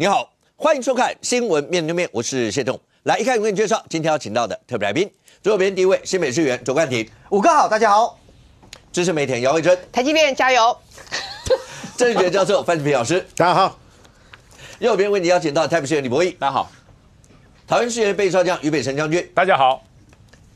你好，欢迎收看《新闻面对面》，我是谢栋。来，一开始为你介绍今天要请到的特别来宾，左手边第一位，新北市议员卓冠廷，5哥好，大家好。资深媒体人姚慧珍，台积电加油。政治学教授范志平老师，大家好。右边为你邀请到台北市议员李博毅，大家好。桃园市议员备少将于北辰将军，大家好。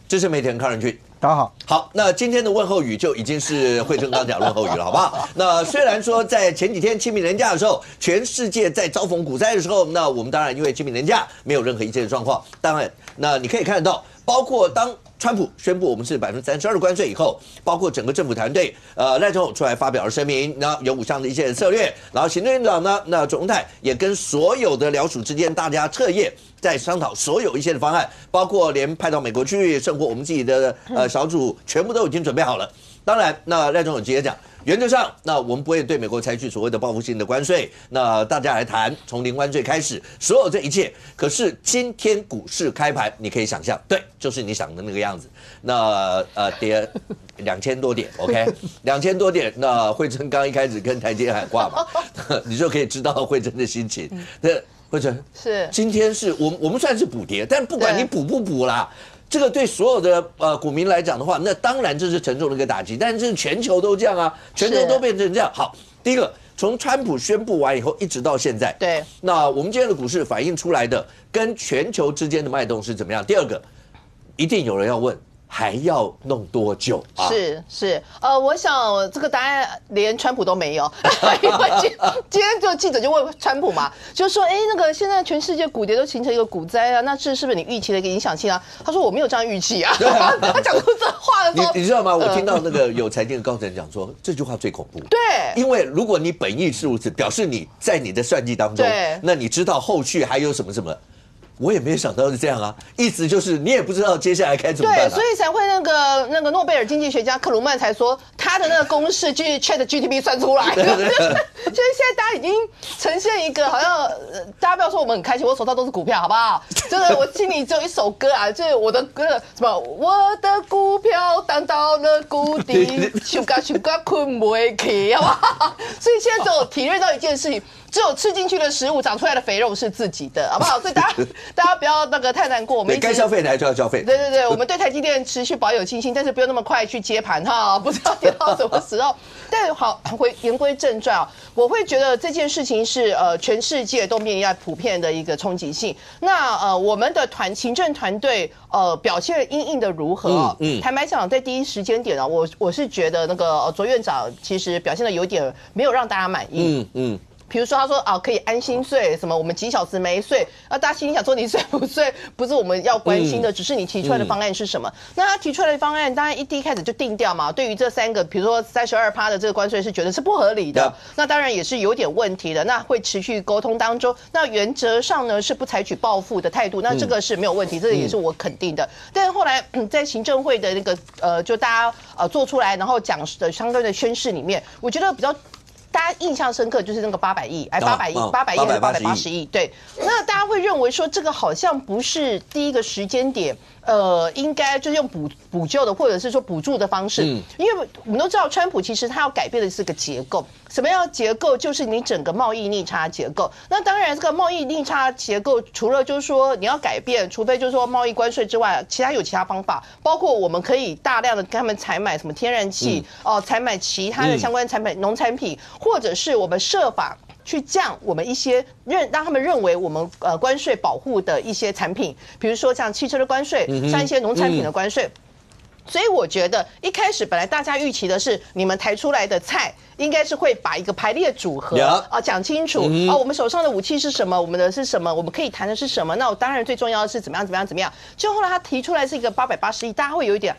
资深媒体人康仁俊，大家好。好，那今天的问候语就已经是慧珍刚讲问候语了，好不好？那虽然说在前几天清明连假的时候，全世界在遭逢股灾的时候，那我们当然因为清明连假没有任何一切的状况，当然，那你可以看得到，包括当川普宣布我们是32%的关税以后，包括整个政府团队，赖总统出来发表了声明，然后有5项的一些策略，然后行政院长呢，那总统泰也跟所有的僚属之间大家彻夜在商讨所有一些的方案，包括连派到美国去，甚或我们自己的小组全部都已经准备好了。当然，那赖总统直接讲，原则上，那我们不会对美国采取所谓的报复性的关税。那大家来谈，从零关税开始，所有这一切。可是今天股市开盘，你可以想象，对，就是你想的那个样子。那跌2000多点 ，OK，2000多点。那慧珍刚一开始跟台阶喊话嘛，你就可以知道慧珍的心情。慧珍是今天是我们算是补跌，但不管你补不补啦。这个对所有的股民来讲的话，那当然这是沉重的一个打击，但是全球都这样啊，全球都变成这样。好，第一个，从川普宣布完以后一直到现在，对，那我们今天的股市反映出来的跟全球之间的脉动是怎么样？第二个，一定有人要问，还要弄多久啊？是，我想这个答案连川普都没有，因为今天就记者就问川普嘛，就说，那个现在全世界股跌都形成一个股灾啊，那这是不是你预期的一个影响性啊？他说我没有这样预期啊，他讲出这话的时候，你知道吗？我听到那个有财经的高层讲说，这句话最恐怖。对，因为如果你本意是如此，表示你在你的算计当中，那你知道后续还有什么什么。我也没有想到是这样啊，意思就是你也不知道接下来该怎么办、啊。对，所以才会那个诺贝尔经济学家克鲁曼才说他的那个公式就是 ChatGPT 算出来的，就是现在大家已经呈现一个好像大家不要说我们很开心，我手上都是股票，好不好？就是我心里只有一首歌啊，就是我的歌什么，我的股票荡到了谷底，想嘎困不起，好不好？所以现在只有体认到一件事情。只有吃进去的食物长出来的肥肉是自己的，好不好？所以大家不要那个太难过。我们该消费的还是要消费。对，我们对台积电持续保有信心，但是不用那么快去接盘哈，不知道跌到什么时候。但好，言归正传啊，我会觉得这件事情是全世界都面临普遍的一个冲击性。那我们的行政团队表现因应的如何？坦白讲，在第一时间点啊，我是觉得那个卓院长其实表现的有点没有让大家满意。比如说，他说可以安心睡，什么我们几小时没睡，大家心里想说你睡不睡不是我们要关心的，只是你提出来的方案是什么。那他提出来的方案，当然第一开始就定调嘛。对于这3个，比如说32%的这个关税是觉得是不合理的，那当然也是有点问题的。那会持续沟通当中，那原则上呢是不采取报复的态度，那这个是没有问题，这个也是我肯定的。但是后来在行政会的那个就大家做出来，然后讲的相对的宣誓里面，我觉得比较。大家印象深刻就是那个800亿，800亿还是880亿？对，那大家会认为说这个好像不是第一个时间点，应该就是用补救的，或者是说补助的方式，因为我们都知道川普其实他要改变的是个结构，什么样的结构？就是你整个贸易逆差结构。那当然，这个贸易逆差结构除了就是说你要改变，除非就是说贸易关税之外，其他方法，包括我们可以大量的跟他们采买什么天然气，采买其他的相关产品、农产品。或者是我们设法去降我们一些让他们认为我们关税保护的一些产品，比如说像汽车的关税，像一些农产品的关税。所以我觉得一开始本来大家预期的是你们抬出来的菜应该是会把一个排列组合讲清楚我们手上的武器是什么，我们的是什么，我们可以谈的是什么。那我当然最重要的是怎么样。就后来他提出来是一个880亿，大家会有一点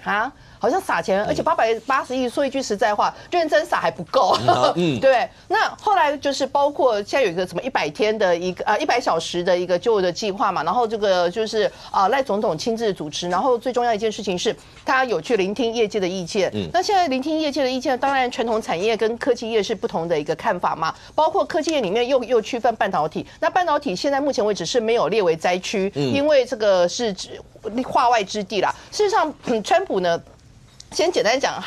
好像撒钱，而且880亿，说一句实在话，认真撒还不够。对。那后来就是包括现在有一个什么100天的一个100小时的一个救的计划嘛，然后这个就是赖总统亲自主持，然后最重要一件事情是他有去聆听业界的意见。那现在聆听业界的意见，当然传统产业跟科技业是不同的一个看法嘛，包括科技业里面又区分半导体。那半导体现在目前为止是没有列为灾区，因为这个是化外之地啦。事实上，川普呢？先简单讲，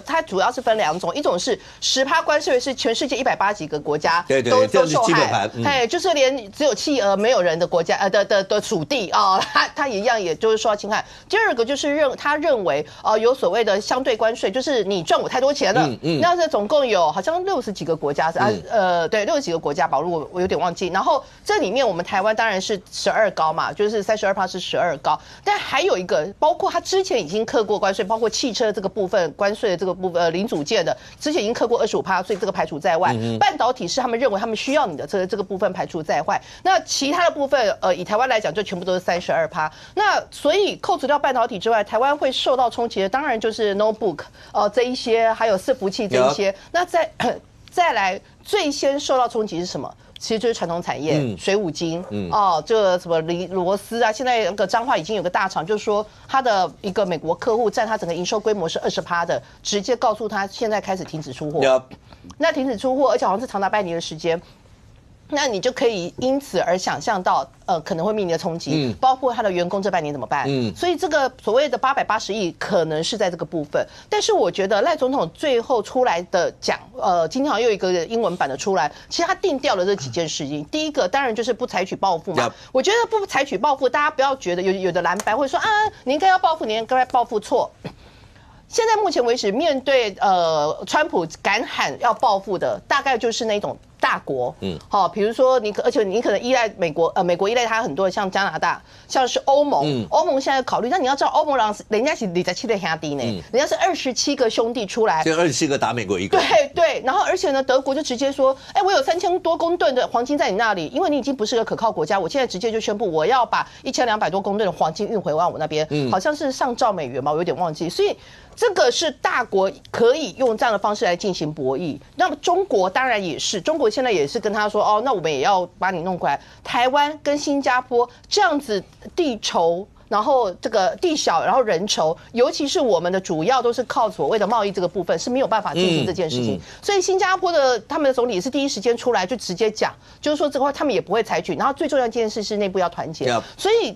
它主要是分2种，一种是10%关税，是全世界180几个国家都受害，就是连只有企鹅没有人的国家的属地啊，它一样也就是受到侵害。第二个就是他认为有所谓的相对关税，就是你赚我太多钱了，那这总共有好像60几个国家对，60几个国家吧，如果我有点忘记。然后这里面我们台湾当然是12高嘛，就是32%是12高，但还有一个包括他之前已经课过关税，包括汽车这个部分关税的这个部分零组件的，之前已经课过25%，所以这个排除在外。半导体是他们认为他们需要你的这个部分排除在外。那其他的部分，以台湾来讲，就全部都是32%。那所以扣除掉半导体之外，台湾会受到冲击的，当然就是 notebook 这一些，还有伺服器这一些。那再来最先受到冲击是什么？其实就是传统产业，水五金，这个什么螺丝啊，现在那个彰化已经有个大厂，就是说他的一个美国客户占他整个营收规模是20%的，直接告诉他现在开始停止出货。那停止出货，而且好像是长达半年的时间。那你就可以因此而想象到，可能会面临的冲击，包括他的员工这半年怎么办？所以这个所谓的880亿可能是在这个部分。但是我觉得赖总统最后出来的讲，今天好像又有一个英文版的出来，其实他定调了这几件事情。第一个当然就是不采取报复嘛。我觉得不采取报复，大家不要觉得有的蓝白会说啊，你应该要报复，你应该报复错。现在目前为止，面对川普敢喊要报复的，大概就是那种大国，比如说而且你可能依赖美国，美国依赖它很多，像加拿大，像是欧盟，欧盟现在考虑，但你要知道，欧盟人家是27个兄弟呢，人家是27个兄弟出来，就27个打美国一个，对，然后而且呢，德国就直接说，我有3000多公吨的黄金在你那里，因为你已经不是个可靠国家，我现在直接就宣布，我要把1200多公吨的黄金运回往我那边，好像是上兆美元吧，我有点忘记，所以。这个是大国可以用这样的方式来进行博弈，那么中国当然也是，中国现在也是跟他说，那我们也要把你弄过来。台湾跟新加坡这样子地稠，然后这个地小，然后人稠，尤其是我们的主要都是靠所谓的贸易这个部分是没有办法进行这件事情，所以新加坡的他们的总理是第一时间出来就直接讲，就是说这块他们也不会采取，然后最重要的一件事是内部要团结，所以。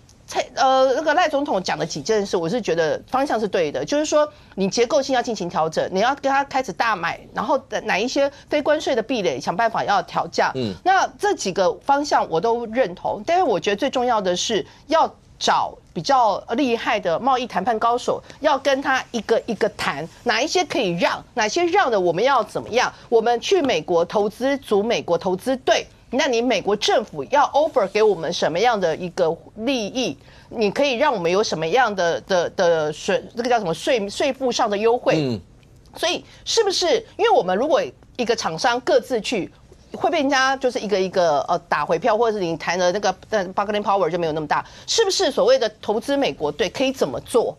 那个赖总统讲的几件事，我是觉得方向是对的，就是说你结构性要进行调整，你要跟他开始大买，然后哪一些非关税的壁垒想办法要调降。那这几个方向我都认同，但是我觉得最重要的是要找比较厉害的贸易谈判高手，要跟他一个一个谈，哪一些可以让，哪些让的我们要怎么样？我们去美国投资，组美国投资队。那你美国政府要 offer 给我们什么样的一个利益？你可以让我们有什么样的这个叫什么税负上的优惠？所以是不是因为我们如果一个厂商各自去，会被人家就是一个一个打回票，或者是你谈的那个bargaining power 就没有那么大？是不是所谓的投资美国队可以怎么做？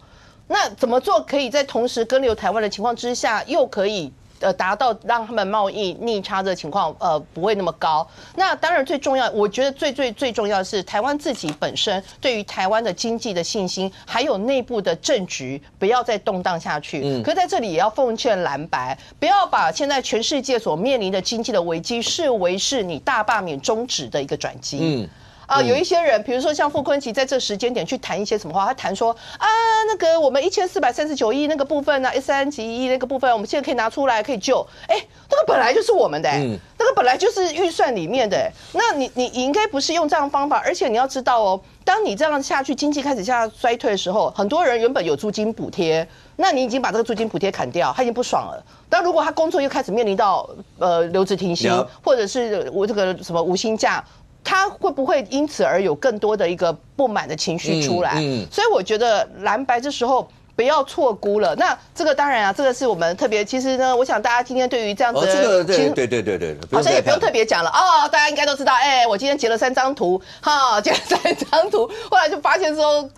那怎么做可以在同时跟留台湾的情况之下，又可以？达到让他们贸易逆差的情况不会那么高。那当然最重要，我觉得最重要的是台湾自己本身对于台湾的经济的信心，还有内部的政局不要再动荡下去。可是在这里也要奉劝蓝白，不要把现在全世界所面临的经济的危机视为是你大罢免终止的一个转机。有一些人，比如说像傅昆萁，在这时间点去谈一些什么话，他谈说那个我们1439亿那个部分呢，13级亿那个部分，我们现在可以拿出来可以救，那个本来就是我们的，那个本来就是预算里面的，那你应该不是用这样的方法，而且你要知道当你这样下去，经济开始下衰退的时候，很多人原本有租金补贴，那你已经把这个租金补贴砍掉，他已经不爽了。但如果他工作又开始面临到留职停薪，或者是我这个什么无薪假。他会不会因此而有更多的一个不满的情绪出来？所以我觉得蓝白这时候不要错估了。那这个当然啊，这个是我们特别。其实呢，我想大家今天对于这样子的，对，好像也不用特别讲了大家应该都知道。我今天截了3张图，截了3张图，后来就发现说，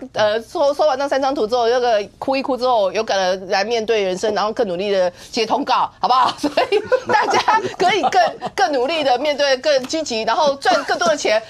收完那3张图之后，那个哭一哭之后，有可能来面对人生，然后更努力的接通告，好不好？所以大家可以更努力的面对，更积极，然后赚更多的钱，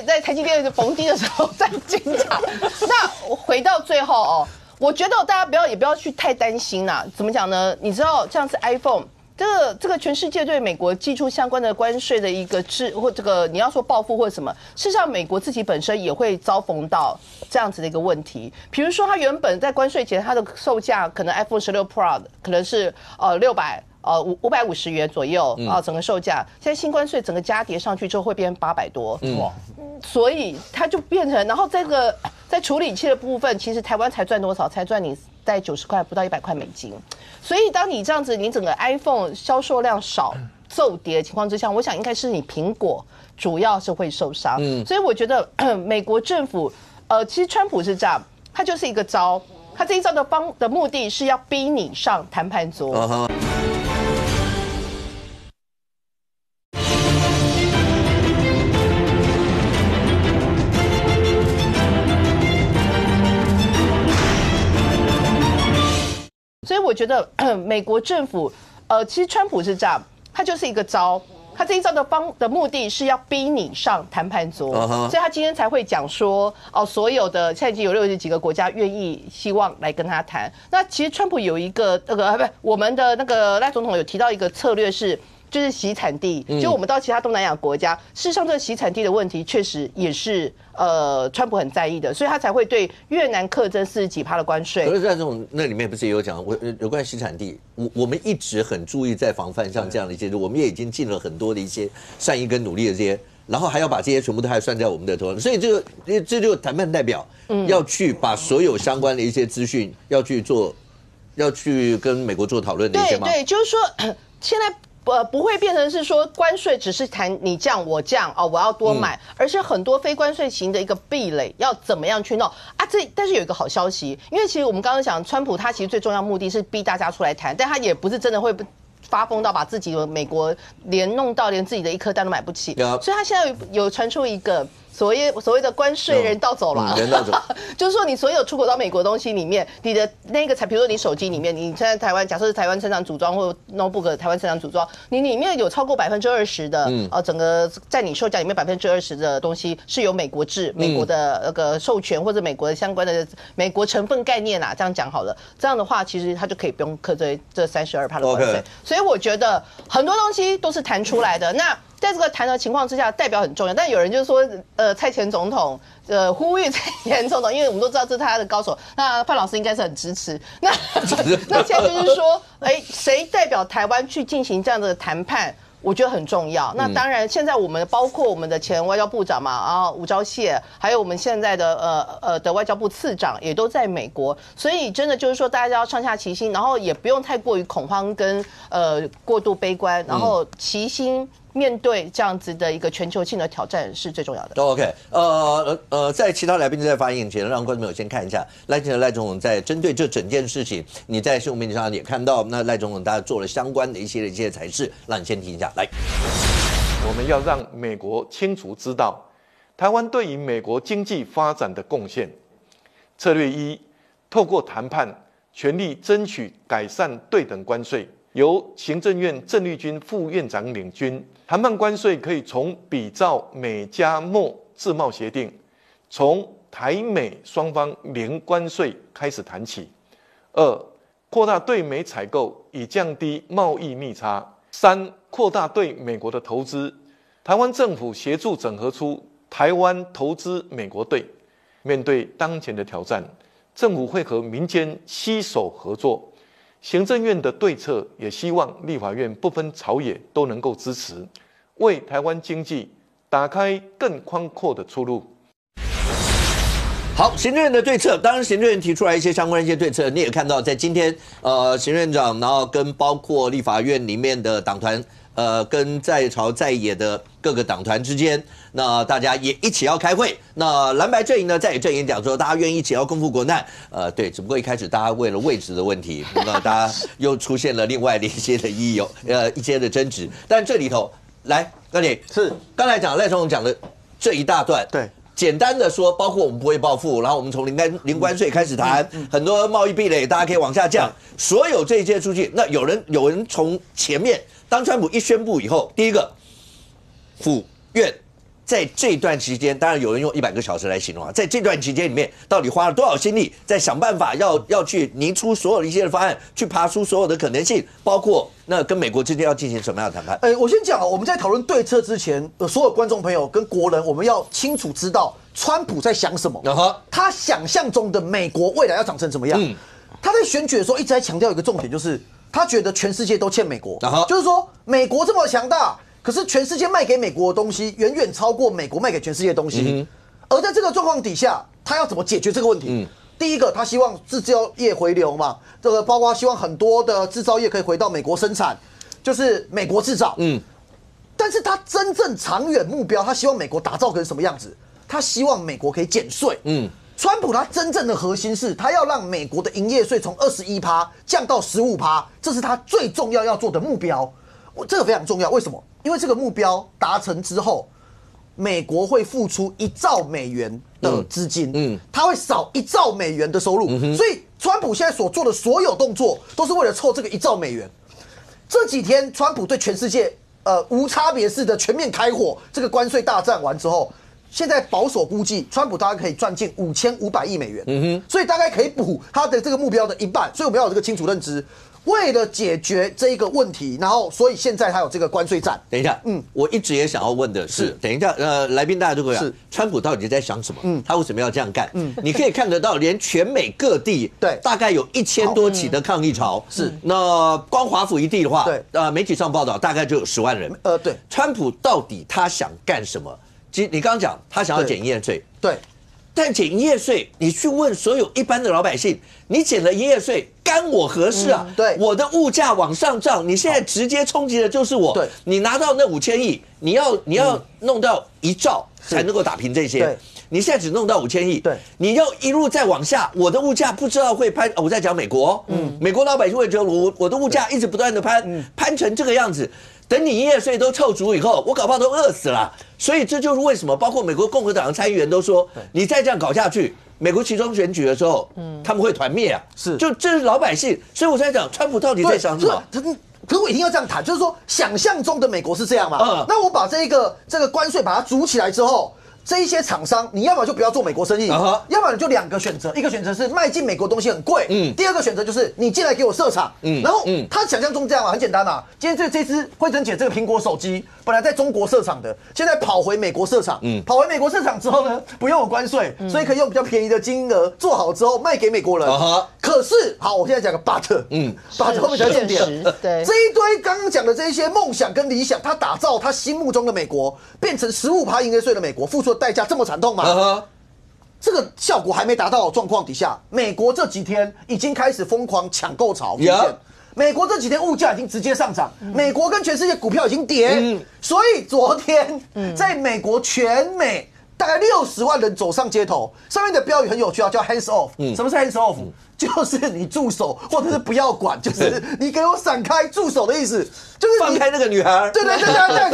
在台积电逢低的时候再进场。那回到最后我觉得大家也不要去太担心啦。怎么讲呢？你知道，像是 iPhone，这个全世界对美国寄出相关的关税的一个或这个你要说报复或什么，事实上美国自己本身也会遭逢到这样子的一个问题。比如说，它原本在关税前它的售价可能 iPhone 16 Pro 可能是550元左右整个售价，现在新关税整个加叠上去之后会变800多，哇！所以它就变成，然后这个在处理器的部分，其实台湾才赚多少？才赚你在90块不到100块美金。所以当你这样子，你整个 iPhone 销售量少骤跌的情况之下，我想应该是你苹果主要是会受伤。所以我觉得美国政府，其实川普是这样，他就是一个招，他这一招的目的是要逼你上谈判桌。所以我觉得美国政府，其实川普是这样，他就是一个招，他这一招的目的是要逼你上谈判桌，所以他今天才会讲说，所有的现在已经有60几个国家愿意希望来跟他谈。那其实川普有一个我们的那个赖总统有提到一个策略是。就是洗产地，就我们到其他东南亚国家，事实上这个洗产地的问题确实也是川普很在意的，所以他才会对越南课征40几%的关税。可是在那里面不是也有讲，有关洗产地，我们一直很注意在防范像这样的一些，我们也已经尽了很多的一些善意跟努力的这些，然后还要把这些全部都还算在我们的头上，所以这就谈判代表要去把所有相关的一些资讯要去跟美国做讨论的一些吗？对，就是说现在。不会变成是说关税只是谈你降我降我要多买，而是很多非关税型的一个壁垒要怎么样去弄啊？但是有一个好消息，因为其实我们刚刚讲川普他其实最重要目的是逼大家出来谈，但他也不是真的会发疯到把自己的美国弄到连自己的一颗蛋都买不起，所以他现在有传出一个。所谓的关税人道走廊，人道走，就是说你所有出口到美国的东西里面，你的那个比如说你手机里面，你现在台湾假设是台湾生产组装或 notebook 台湾生产组装，你里面有超过20%的整个在你售价里面20%的东西是由美国制、美国的那个授权或者美国的相关的美国成分概念这样讲好了，这样的话其实他就可以不用课这32%的关税，所以我觉得很多东西都是谈出来的。那在这个谈的情况之下，代表很重要。但有人就是说，蔡前总统，呼吁蔡前总统，因为我们都知道这是他的高手。那范老师应该是很支持。那现在就是说，谁代表台湾去进行这样的谈判？我觉得很重要。那当然，现在我们包括我们的前外交部长嘛，然后吴钊燮，还有我们现在的外交部次长也都在美国，所以真的就是说，大家要上下齐心，然后也不用太过于恐慌跟过度悲观，然后齐心。面对这样子的一个全球性的挑战是最重要的。都 OK， 在其他来宾在发言前，让观众朋友先看一下赖清德赖总统在针对这整件事情，你在新闻媒体上也看到，那赖总统大家做了相关的一些裁示，让你先听一下。来，我们要让美国清楚知道台湾对于美国经济发展的贡献。策略一，透过谈判，全力争取改善对等关税。由行政院郑丽君副院长领军，谈判关税可以从比照美加墨自贸协定，从台美双方零关税开始谈起。2、扩大对美采购，以降低贸易逆差。3、扩大对美国的投资，台湾政府协助整合出台湾投资美国队。面对当前的挑战，政府会和民间携手合作。行政院的对策也希望立法院不分朝野都能够支持，为台湾经济打开更宽阔的出路。好，行政院的对策，当然行政院提出来一些相关的一些对策，你也看到在今天，行政院长，然后跟包括立法院里面的党团。跟在朝在野的各个党团之间，那大家也一起要开会。那蓝白阵营呢，在野阵营讲说，大家愿意一起要共赴国难。对，只不过一开始大家为了位置的问题，那大家又出现了另外的一些的一些的争执。但这里头，来，高姐是刚才讲赖总统讲的这一大段，对。简单的说，包括我们不会报复，然后我们从零关税开始谈，很多贸易壁垒大家可以往下降，所有这些出去，那有人从前面，当川普一宣布以后，第一个府院在这段期间，当然有人用100个小时来形容啊，在这段期间里面，到底花了多少心力，在想办法要去拟出所有的一些方案，去爬出所有的可能性，包括那跟美国之间要进行什么样的谈判？我先讲啊，我们在讨论对策之前，所有观众朋友跟国人，我们要清楚知道川普在想什么。他想象中的美国未来要长成怎么样？他在选举的时候一直在强调一个重点，就是他觉得全世界都欠美国，就是说美国这么强大。可是全世界卖给美国的东西远远超过美国卖给全世界的东西，而在这个状况底下，他要怎么解决这个问题？第一个，他希望制造业回流嘛，这个包括希望很多的制造业可以回到美国生产，就是美国制造。但是他真正长远目标，他希望美国打造成什么样子？他希望美国可以减税。川普他真正的核心是，他要让美国的营业税从21%降到15%，这是他最重要要做的目标。这个非常重要，为什么？因为这个目标达成之后，美国会付出1兆美元的资金，它会少1兆美元的收入，所以川普现在所做的所有动作都是为了凑这个1兆美元。这几天，川普对全世界无差别式的全面开火，这个关税大战完之后，现在保守估计，川普大概可以赚进5500亿美元，所以大概可以补他的这个目标的1半，所以我们要有这个清楚认知。为了解决这一个问题，然后所以现在他有这个关税战。等一下，我一直也想要问的是，等一下，来宾大家都会讲，川普到底在想什么？他为什么要这样干？你可以看得到，连全美各地，对，大概有1000多起的抗议潮。是，那光华府一地的话，对，媒体上报道大概就有10万人。对，川普到底他想干什么？其实你刚刚讲，他想要减营业税，对。但减营业税，你去问所有一般的老百姓，你减了营业税，干我何事啊？对，我的物价往上涨，你现在直接冲击的就是我。对，你拿到那5000亿，你要弄到1兆才能够打平这些。对，你现在只弄到5000亿。对，你要一路再往下，我的物价不知道会攀。我在讲美国，美国老百姓会觉得我的物价一直不断的攀成这个样子。等你营业税都凑足以后，我搞不好都饿死了。所以这就是为什么，包括美国共和党的参议员都说，你再这样搞下去，美国期中选举的时候，他们会团灭啊。是，就这是老百姓。所以我在讲，川普到底在想什么？可我一定要这样谈，就是说，想象中的美国是这样嘛？那我把这个关税把它组起来之后。这一些厂商，你要么就不要做美国生意，要么你就2个选择，一个选择是卖进美国东西很贵，第二个选择就是你进来给我设厂，然后他想象中这样嘛，很简单嘛。今天这支慧珍姐这个苹果手机本来在中国设厂的，现在跑回美国设厂，跑回美国设厂之后呢，不用有关税，所以可以用比较便宜的金额做好之后卖给美国人。可是好，我现在讲个 but，but 后面才重点，对，这一堆刚刚讲的这一些梦想跟理想，他打造他心目中的美国，变成15%营业税的美国，付出代价这么惨痛吗？这个效果还没达到的状况底下，美国这几天已经开始疯狂抢购潮出现。美国这几天物价已经直接上涨，美国跟全世界股票已经跌，所以昨天在美国全美大概60万人走上街头，上面的标语很有趣啊，叫 hands off。什么是 hands off？就是你住手，或者是不要管，就是你给我闪开，住手的意思，就是放开那个女孩。对，这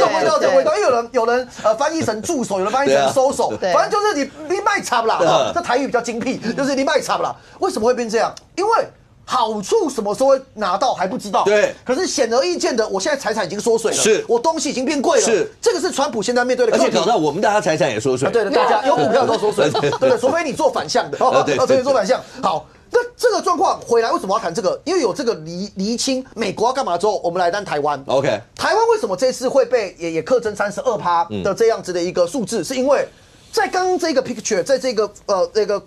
种味道，这种味道。因为有人翻译成助手，有人翻译成收手，反正就是你卖差不啦。这台语比较精辟，就是你卖差不啦。为什么会变这样？因为好处什么时候会拿到还不知道。对。可是显而易见的，我现在财产已经缩水了，是我东西已经变贵了。是。这个是川普现在面对的，而且搞到我们大家财产也缩水。对，大家有股票都缩水。对，除非你做反向的。对，做反向。好。那这个状况回来，为什么要谈这个？因为有这个厘清美国要干嘛之后，我们来谈台湾。OK， 台湾为什么这次会被也课征32%的这样子的一个数字？是因为在刚刚这个 picture， 在这个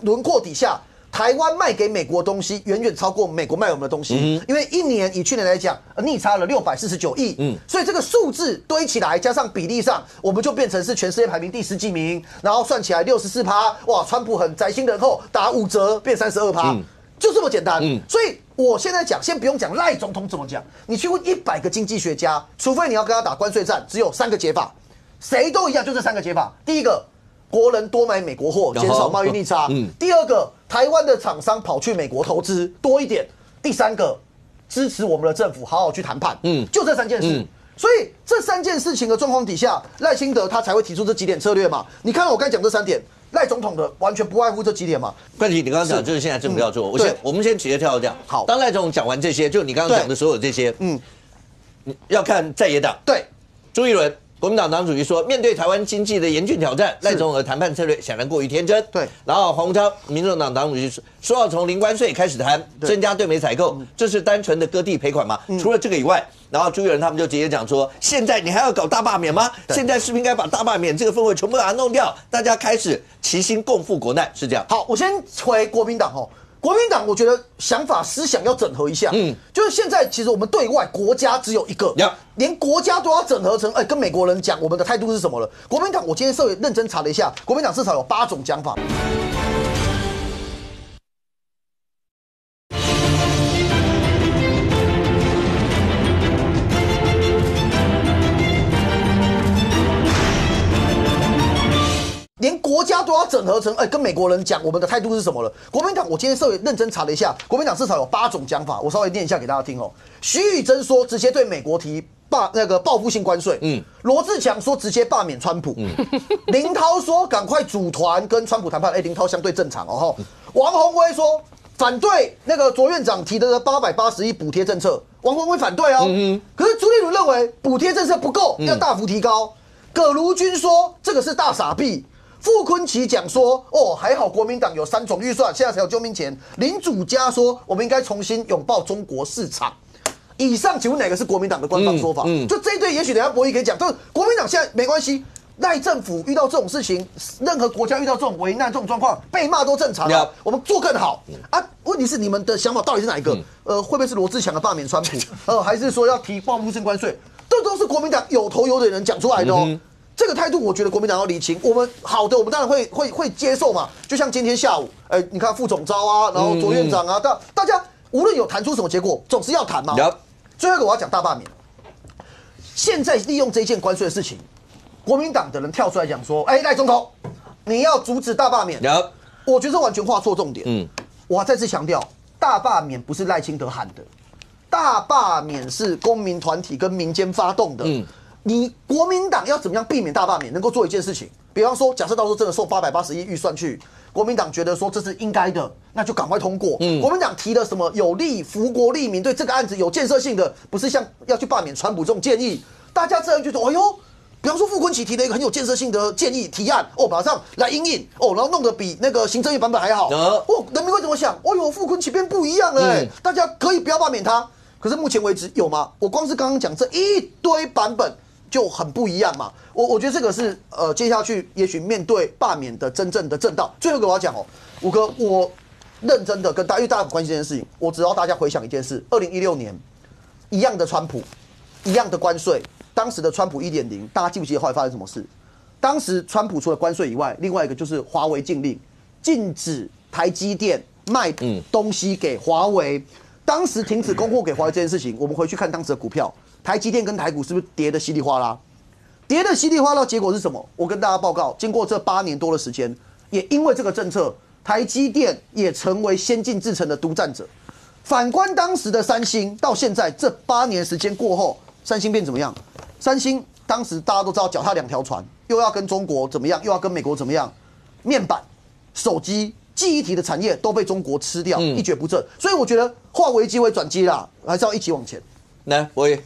轮廓底下，台湾卖给美国的东西远远超过美国卖我们的东西。因为一年以去年来讲，逆差了649亿。所以这个数字堆起来，加上比例上，我们就变成是全世界排名第10几名。然后算起来64%，哇，川普很宅心仁厚，打5折变32%。就这么简单，所以我现在讲，先不用讲赖总统怎么讲，你去问100个经济学家，除非你要跟他打关税战，只有3个解法，谁都一样，就这3个解法。第一个，国人多买美国货，减少贸易逆差；第二个，台湾的厂商跑去美国投资多一点；第三个，支持我们的政府好好去谈判。就这3件事。所以这3件事情的状况底下，赖清德他才会提出这几点策略嘛。你看我刚才讲这3点。赖总统的完全不外乎这几点嘛。冠奇，你刚刚讲就是现在政府要做，我们先直接跳到这样。好，当赖总统讲完这些，就你刚刚讲的所有这些，你要看在野党，对，朱一伦、国民党党主席说，面对台湾经济的严峻挑战，赖总统的谈判策略显然过于天真。对。然后洪昌民众党党主席说要从零关税开始谈，增加对美采购，这是单纯的割地赔款吗？除了这个以外，然后朱立伦他们就直接讲说，现在你还要搞大罢免吗？现在是不是应该把大罢免这个氛围全部把它弄掉？大家开始齐心共赴国难，是这样。好，我先回国民党哦。国民党，我觉得想法思想要整合一下。就是现在其实我们对外国家只有一个，连国家都要整合成，跟美国人讲我们的态度是什么了。国民党，我今天稍微认真查了一下，国民党至少有8种讲法。连国家都要整合成，跟美国人讲我们的态度是什么了。国民党，我今天稍微认真查了一下，国民党至少有8种讲法，我稍微念一下给大家听哦。徐宇珍说直接对美国提报复性关税，罗志强说直接罢免川普，林涛说赶快组团跟川普谈判，林涛相对正常哦。王宏威说反对那个卓院长提的880亿补贴政策，王宏威反对哦。可是朱立伦认为补贴政策不够，要大幅提高。葛如君说这个是大傻逼。傅昆萁讲说，还好国民党有3种预算，现在才有救命钱。林祖嘉说，我们应该重新拥抱中国市场。以上，请问哪个是国民党的官方说法？就这一对，也许等一下博弈可以讲，就是国民党现在没关系，赖政府遇到这种事情，任何国家遇到这种危难、这种状况，被骂都正常啊。我们做更好啊。问题是你们的想法到底是哪一个？会不会是罗志强的罢免川普？还是说要提报复性关税？这都是国民党有头有脸人讲出来的哦。这个态度，我觉得国民党要厘清。我们好的，我们当然会接受嘛。就像今天下午，你看副总召啊，然后卓院长啊，大家无论有谈出什么结果，总是要谈嘛。最后一个我要讲大罢免。现在利用这一件关税的事情，国民党的人跳出来讲说，赖总统，你要阻止大罢免。我觉得完全画错重点。我要再次强调，大罢免不是赖清德喊的，大罢免是公民团体跟民间发动的。你国民党要怎么样避免大罢免？能够做一件事情，比方说，假设到时候真的送880亿预算去，国民党觉得说这是应该的，那就赶快通过。国民党提的什么有利福国利民，对这个案子有建设性的，不是像要去罢免川普这种建议，大家自然就说，比方说傅昆萁提了一个很有建设性的建议提案，马上来因应，然后弄得比那个行政院版本还好。人民会怎么想？傅昆萁变不一样了，大家可以不要罢免他。可是目前为止有吗？我光是刚刚讲这一堆版本。就很不一样嘛，我觉得这个是接下去也许面对罢免的真正的正道。最后一个我要讲武哥，我认真的跟大家，因为大家很关心这件事情，我只要大家回想一件事，2016年一样的川普，一样的关税，当时的川普1.0，大家记不记得后来发生什么事？当时川普除了关税以外，另外一个就是华为禁令，禁止台积电卖东西给华为。当时停止供货给华为这件事情，我们回去看当时的股票。台积电跟台股是不是跌得稀里哗啦？跌得稀里哗啦，结果是什么？我跟大家报告，经过这8年多的时间，也因为这个政策，台积电也成为先进制程的独占者。反观当时的三星，到现在这8年时间过后，三星变怎么样？三星当时大家都知道，脚踏2条船，又要跟中国怎么样，又要跟美国怎么样，面板、手机、记忆体的产业都被中国吃掉，一蹶不振。所以我觉得化危机为转机啦，还是要一起往前。来，博弈，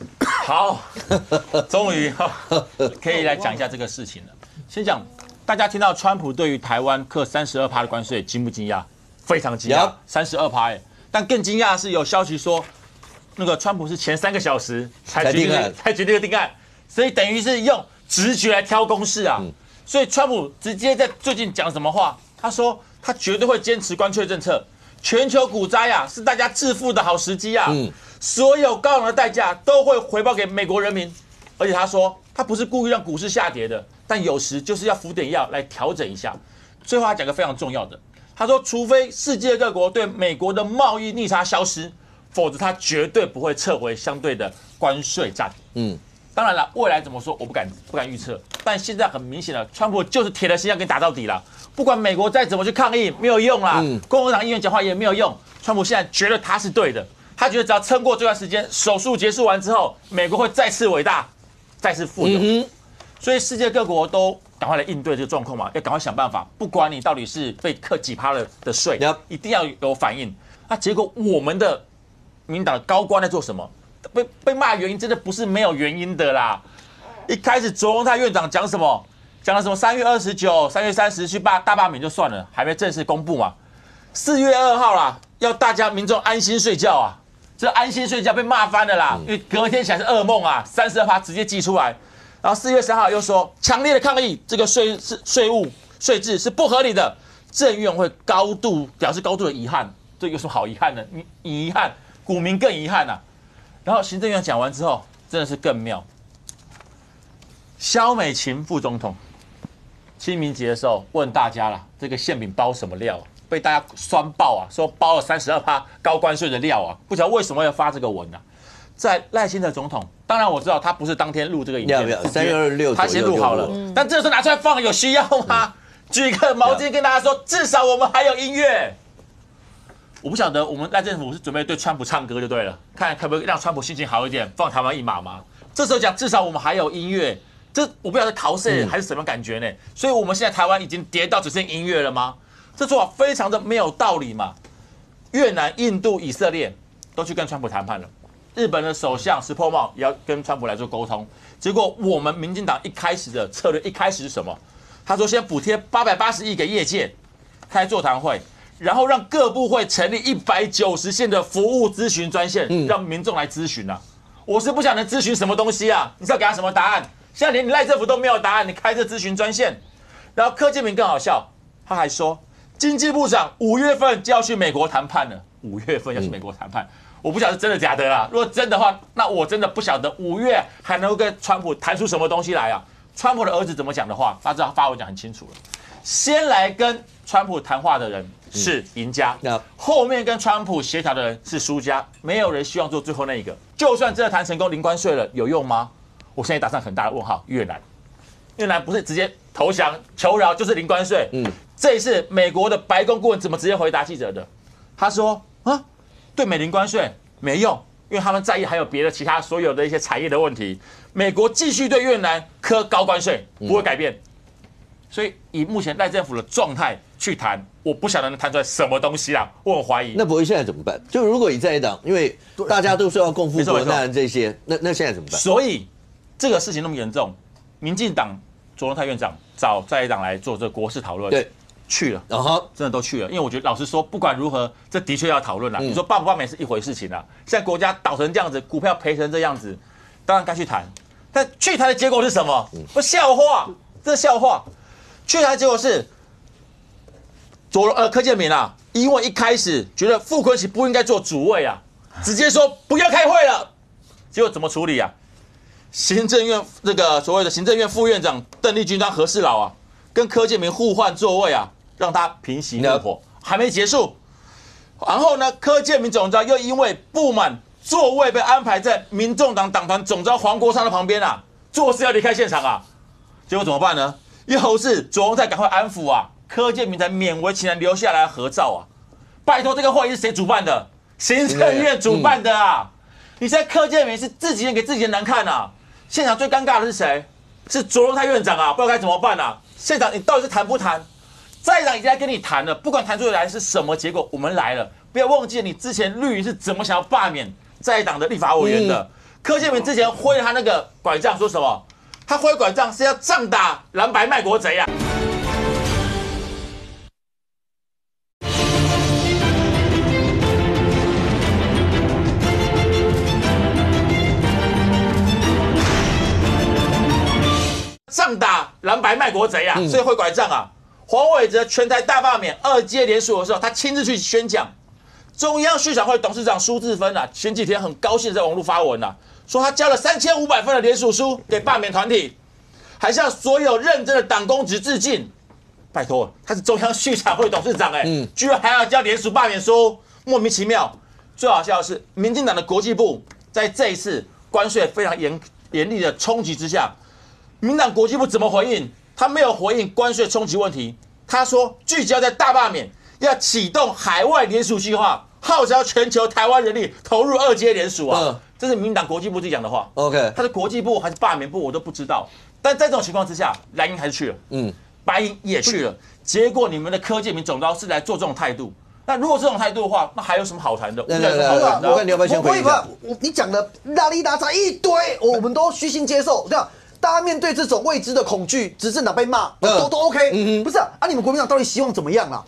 好，终于可以来讲一下这个事情了。先讲，大家听到川普对于台湾课32%的关税，惊不惊讶？非常惊讶，32%。但更惊讶的是，有消息说，那个川普是前3个小时才决定定案，所以等于是用直觉来挑公式啊。所以川普直接在最近讲什么话？他说他绝对会坚持关税政策。全球股灾啊，是大家致富的好时机啊！所有高昂的代价都会回报给美国人民。而且他说，他不是故意让股市下跌的，但有时就是要服点药来调整一下。最后他讲个非常重要的，他说，除非世界各国对美国的贸易逆差消失，否则他绝对不会撤回相对的关税战。当然了，未来怎么说我不敢预测，但现在很明显了，川普就是铁了心要跟你打到底了。不管美国再怎么去抗议，没有用啦。共和党议员讲话也没有用。川普现在觉得他是对的，他觉得只要撑过这段时间，手术结束完之后，美国会再次伟大，再次富有。所以世界各国都赶快来应对这个状况嘛，要赶快想办法。不管你到底是被课几%的税，一定要有反应。那结果我们的民党的高官在做什么？被骂的原因真的不是没有原因的啦。一开始卓荣泰院长讲什么？讲了什么？3月29、3月30去大罢免就算了，还没正式公布嘛。4月2号啦，要大家民众安心睡觉啊！这安心睡觉被骂翻了啦，因为隔天起来是噩梦啊，32%直接寄出来。然后4月3号又说强烈的抗议，这个税制是不合理的，政院会表示高度的遗憾。这有什么好遗憾的？你遗憾，股民更遗憾啊。然后行政院讲完之后，真的是更妙。萧美琴副总统清明节的时候问大家啦，这个馅饼包什么料？被大家酸爆啊，说包了32%高关税的料啊，不知道为什么要发这个文啊。在赖清德总统，当然我知道他不是当天录这个影片，3月26他先录好了，但这个时候拿出来放有需要吗？举个毛巾跟大家说，至少我们还有音乐。我不晓得我们赖政府是准备对川普唱歌就对了，看可不可以让川普心情好一点，放台湾一马吗？这时候讲至少我们还有音乐，这我不晓得考试还是什么感觉呢？所以我们现在台湾已经跌到只剩音乐了吗？这做法非常的没有道理嘛！越南、印度、以色列都去跟川普谈判了，日本的首相石破茂也要跟川普来做沟通。结果我们民进党一开始的策略一开始是什么？他说先补贴880亿给业界，开座谈会，然后让各部会成立190线的服务咨询专线，让民众来咨询啊！我是不想能咨询什么东西啊？你是要给他什么答案？现在连你赖政府都没有答案，你开这咨询专线，然后柯建铭更好笑，他还说。经济部长5月份就要去美国谈判了，5月份要去美国谈判，我不晓得是真的假的啦。如果真的话，那我真的不晓得5月还能够跟川普谈出什么东西来啊。川普的儿子怎么讲的话，大家知道发文讲很清楚了。先来跟川普谈话的人是赢家，后面跟川普协调的人是输家，没有人希望做最后那一个。就算真的谈成功零关税了，有用吗？我现在打上很大的问号。越南不是直接投降求饶，就是零关税。这一次美国的白宫顾问怎么直接回答记者的？他说啊，对美零关税没用，因为他们在意还有别的其他所有的一些产业的问题。美国继续对越南科高关税，不会改变。所以以目前赖政府的状态去谈，我不晓得能谈出来什么东西啦，我很怀疑。那博弈现在怎么办？就如果以在野党，因为大家都说要共赴国难这些，那现在怎么办？所以这个事情那么严重，民进党卓荣泰院长找在野党来做这个国事讨论，对。去了，真的都去了，因为我觉得老实说，不管如何，这的确要讨论啦。你说罢不罢免是一回事情啦，现在国家倒成这样子，股票赔成这样子，当然该去谈。但去谈的结果是什么？不笑话，这笑话。去谈的结果是，柯建铭啊，因为一开始觉得傅昆萁不应该做主委啊，直接说不要开会了。结果怎么处理啊？行政院这个所谓的行政院副院长邓丽君当和事佬啊，跟柯建铭互换座位啊。让他平息怒火，还没结束。然后呢，柯建铭总召又因为不满座位被安排在民众党党团总召黄国昌的旁边啊，做事要离开现场啊。结果怎么办呢？又是卓荣泰赶快安抚啊，柯建铭才勉为其难留下来合照啊。拜托，这个会议是谁主办的？行政院主办的啊。你现在柯建铭是自己人给自己人难看啊。现场最尴尬的是谁？是卓荣泰院长啊，不知道该怎么办啊。现场你到底是谈不谈？在野党已经在跟你谈了，不管谈出来是什么结果，我们来了。不要忘记你之前绿营是怎么想要罢免在野党的立法委员的。柯建铭之前挥他那个拐杖说什么？他挥拐杖是要仗打蓝白卖国贼啊！仗打蓝白卖国贼啊！所以挥拐杖啊！黄伟哲全台大罢免2阶联署的时候，他亲自去宣讲。中央续产会董事长苏治芬啊，前几天很高兴在网络发文啊，说他交了3500份的联署书给罢免团体，还向所有认真的党公职致敬。拜托，他是中央续产会董事长居然还要交联署罢免书，莫名其妙。最好笑的是，民进党的国际部在这一次关税非常严厉的冲击之下，民党国际部怎么回应？他没有回应关税冲击问题，他说聚焦在大罢免，要启动海外联署计划，号召全球台湾人力投入2阶联署啊。这是民党国际部自己讲的话。OK， 他是国际部还是罢免部我都不知道。但在这种情况之下，蓝营还是去了，白营也去了。结果你们的柯建铭总召是来做这种态度。那如果这种态度的话，那还有什么好谈的？我看你要不要先回应一下？你讲的拉里拉杂一堆，我们都虚心接受。这样。大家面对这种未知的恐惧，执政党被骂都 OK，不是啊？你们国民党到底希望怎么样啊？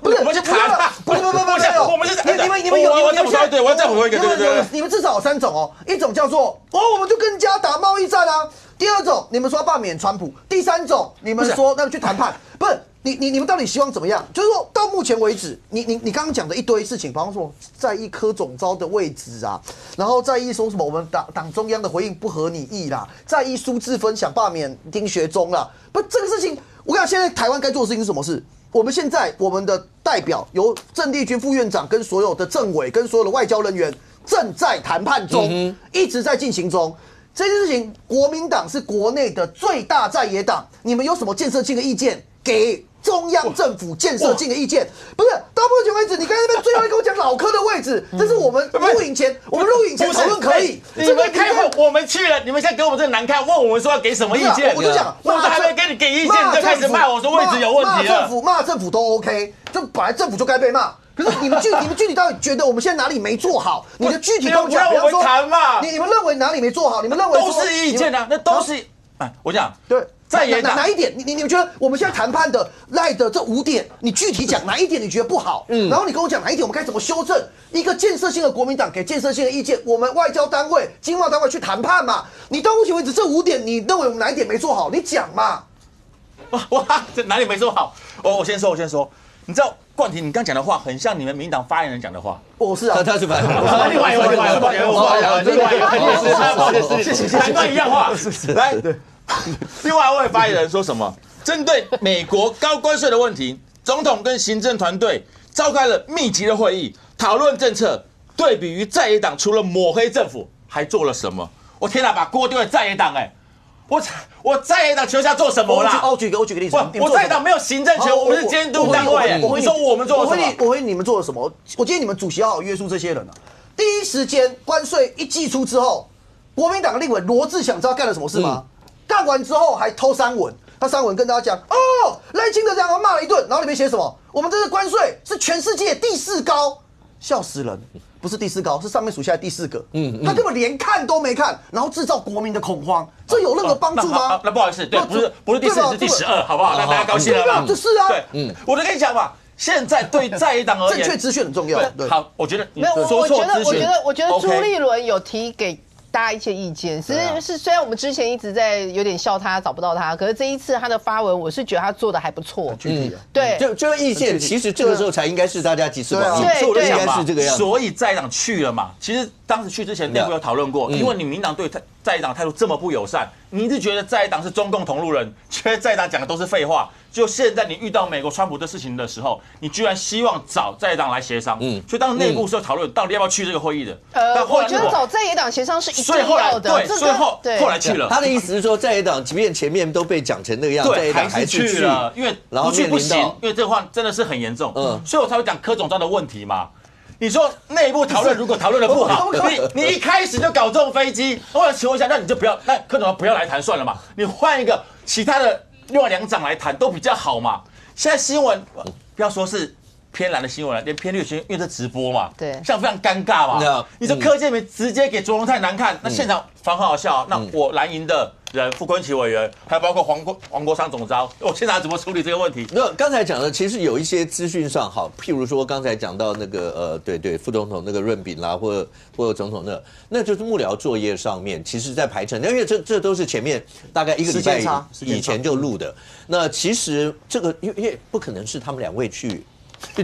不是，我们去谈，不是，我们是你们我再补充一个，我再补充一个，对，你们至少有3种哦，一种叫做我们就跟人家打贸易战啊，第2种你们说要罢免川普，第3种你们说那去谈判，不是。你们到底希望怎么样？就是说到目前为止，你刚刚讲的一堆事情，比方说在意柯总召的位置啊，然后在意说什么我们党中央的回应不合你意啦，在意苏志芬想罢免丁学忠啦，不，这个事情我跟你讲，现在台湾该做的事情是什么事？我们现在我们的代表由郑丽君副院长跟所有的政委跟所有的外交人员正在谈判中，一直在进行中。这件事情，国民党是国内的最大在野党，你们有什么建设性的意见给中央政府建设性的意见？不是到目前为止，你刚才那边最后跟我讲老柯的位置，这是我们录影前讨论可以。你们开会我们去了，你们现在给我们这难看，问我们说要给什么意见？我就讲，我都还没给你给意见，你就开始骂我说位置有问题了。骂政府都 OK， 就本来政府就该被骂。可是你们具体到底觉得我们现在哪里没做好？你的具体跟我讲，不要我们谈嘛。你们认为哪里没做好？你们认为都是意见啊，那都是。我讲对。在野党哪一点？你们觉得我们现在谈判的赖的这5点，你具体讲哪一点你觉得不好？然后你跟我讲哪一点我们该怎么修正？一个建设性的国民党给建设性的意见，我们外交单位、经贸单位去谈判嘛。你到目前为止这5点，你认为我们哪一点没做好？你讲嘛。哇，这哪里没做好？我先说，你知道冠廷，你刚讲的话很像你们民党发言人讲的话。是啊，他是反，另外一位，难怪一样话。来，另外一位发言人说什么？针对美国高关税的问题，总统跟行政团队召开了密集的会议，讨论政策。对比于在野党，除了抹黑政府，还做了什么？我天哪，把锅丢在在野党我在野党球下做什么啦？我举个例子，我在野党没有行政权，我们是监督单位。你说我们做了什么？我问你们做了什么？我建议你们主席要好约束这些人啊。第一时间关税一祭出之后，国民党的立委罗志祥知道干了什么事吗？干完之后还偷删文，他删文跟大家讲赖清德这样骂了一顿，然后里面写什么？我们这个关税是全世界第4高，笑死人。不是第4高，是上面数下来第4个。他根本连看都没看，然后制造国民的恐慌，这有任何帮助吗？那不好意思，对，不是第4，是第12，好不好？让大家高兴了吗？就是啊，对，我就跟你讲嘛，现在对在野党而言，正确资讯很重要。对，好，我觉得没有，我觉得朱立伦有提给大家一些意见，是虽然我们之前一直在有点笑他找不到他，可是这一次他的发文，我是觉得他做的还不错。对，这个意见其实这个时候才应该是大家集思广益，对，应该是这个样子。所以在野党去了嘛，其实当时去之前内部有讨论过，因为你民党对在野党态度这么不友善，你一直觉得在野党是中共同路人，觉得在野党讲的都是废话。就现在你遇到美国川普的事情的时候，你居然希望找在野党来协商，所以当时内部是有讨论到底要不要去这个会议的。我觉得找在野党协商是一定要的。对，所以后来去了。他的意思是说，在野党即便前面都被讲成那个样，在野党还是去了，因为不去不行，因为这话真的是很严重。所以我才会讲柯总召的问题嘛。你说内部讨论如果讨论的不好，你一开始就搞这种飞机，或者情况下，那你就不要，那柯总不要来谈算了嘛，你换一个其他的另外2长来谈都比较好嘛。现在新闻不要说是偏蓝的新闻了，连偏绿的新闻，因为这直播嘛，对，这样非常尴尬嘛。你说柯建铭直接给卓荣泰难看，那现场反而很好笑。那我蓝营的人，傅昆萁委员，还有包括黄国昌总召，我现在怎么处理这个问题？那刚才讲的其实有一些资讯上好，譬如说刚才讲到那个对副总统那个润饼啦，或者总统那就是幕僚作业上面，其实在排程，因为这都是前面大概1个礼拜以前就录的。那其实这个因为不可能是他们2位去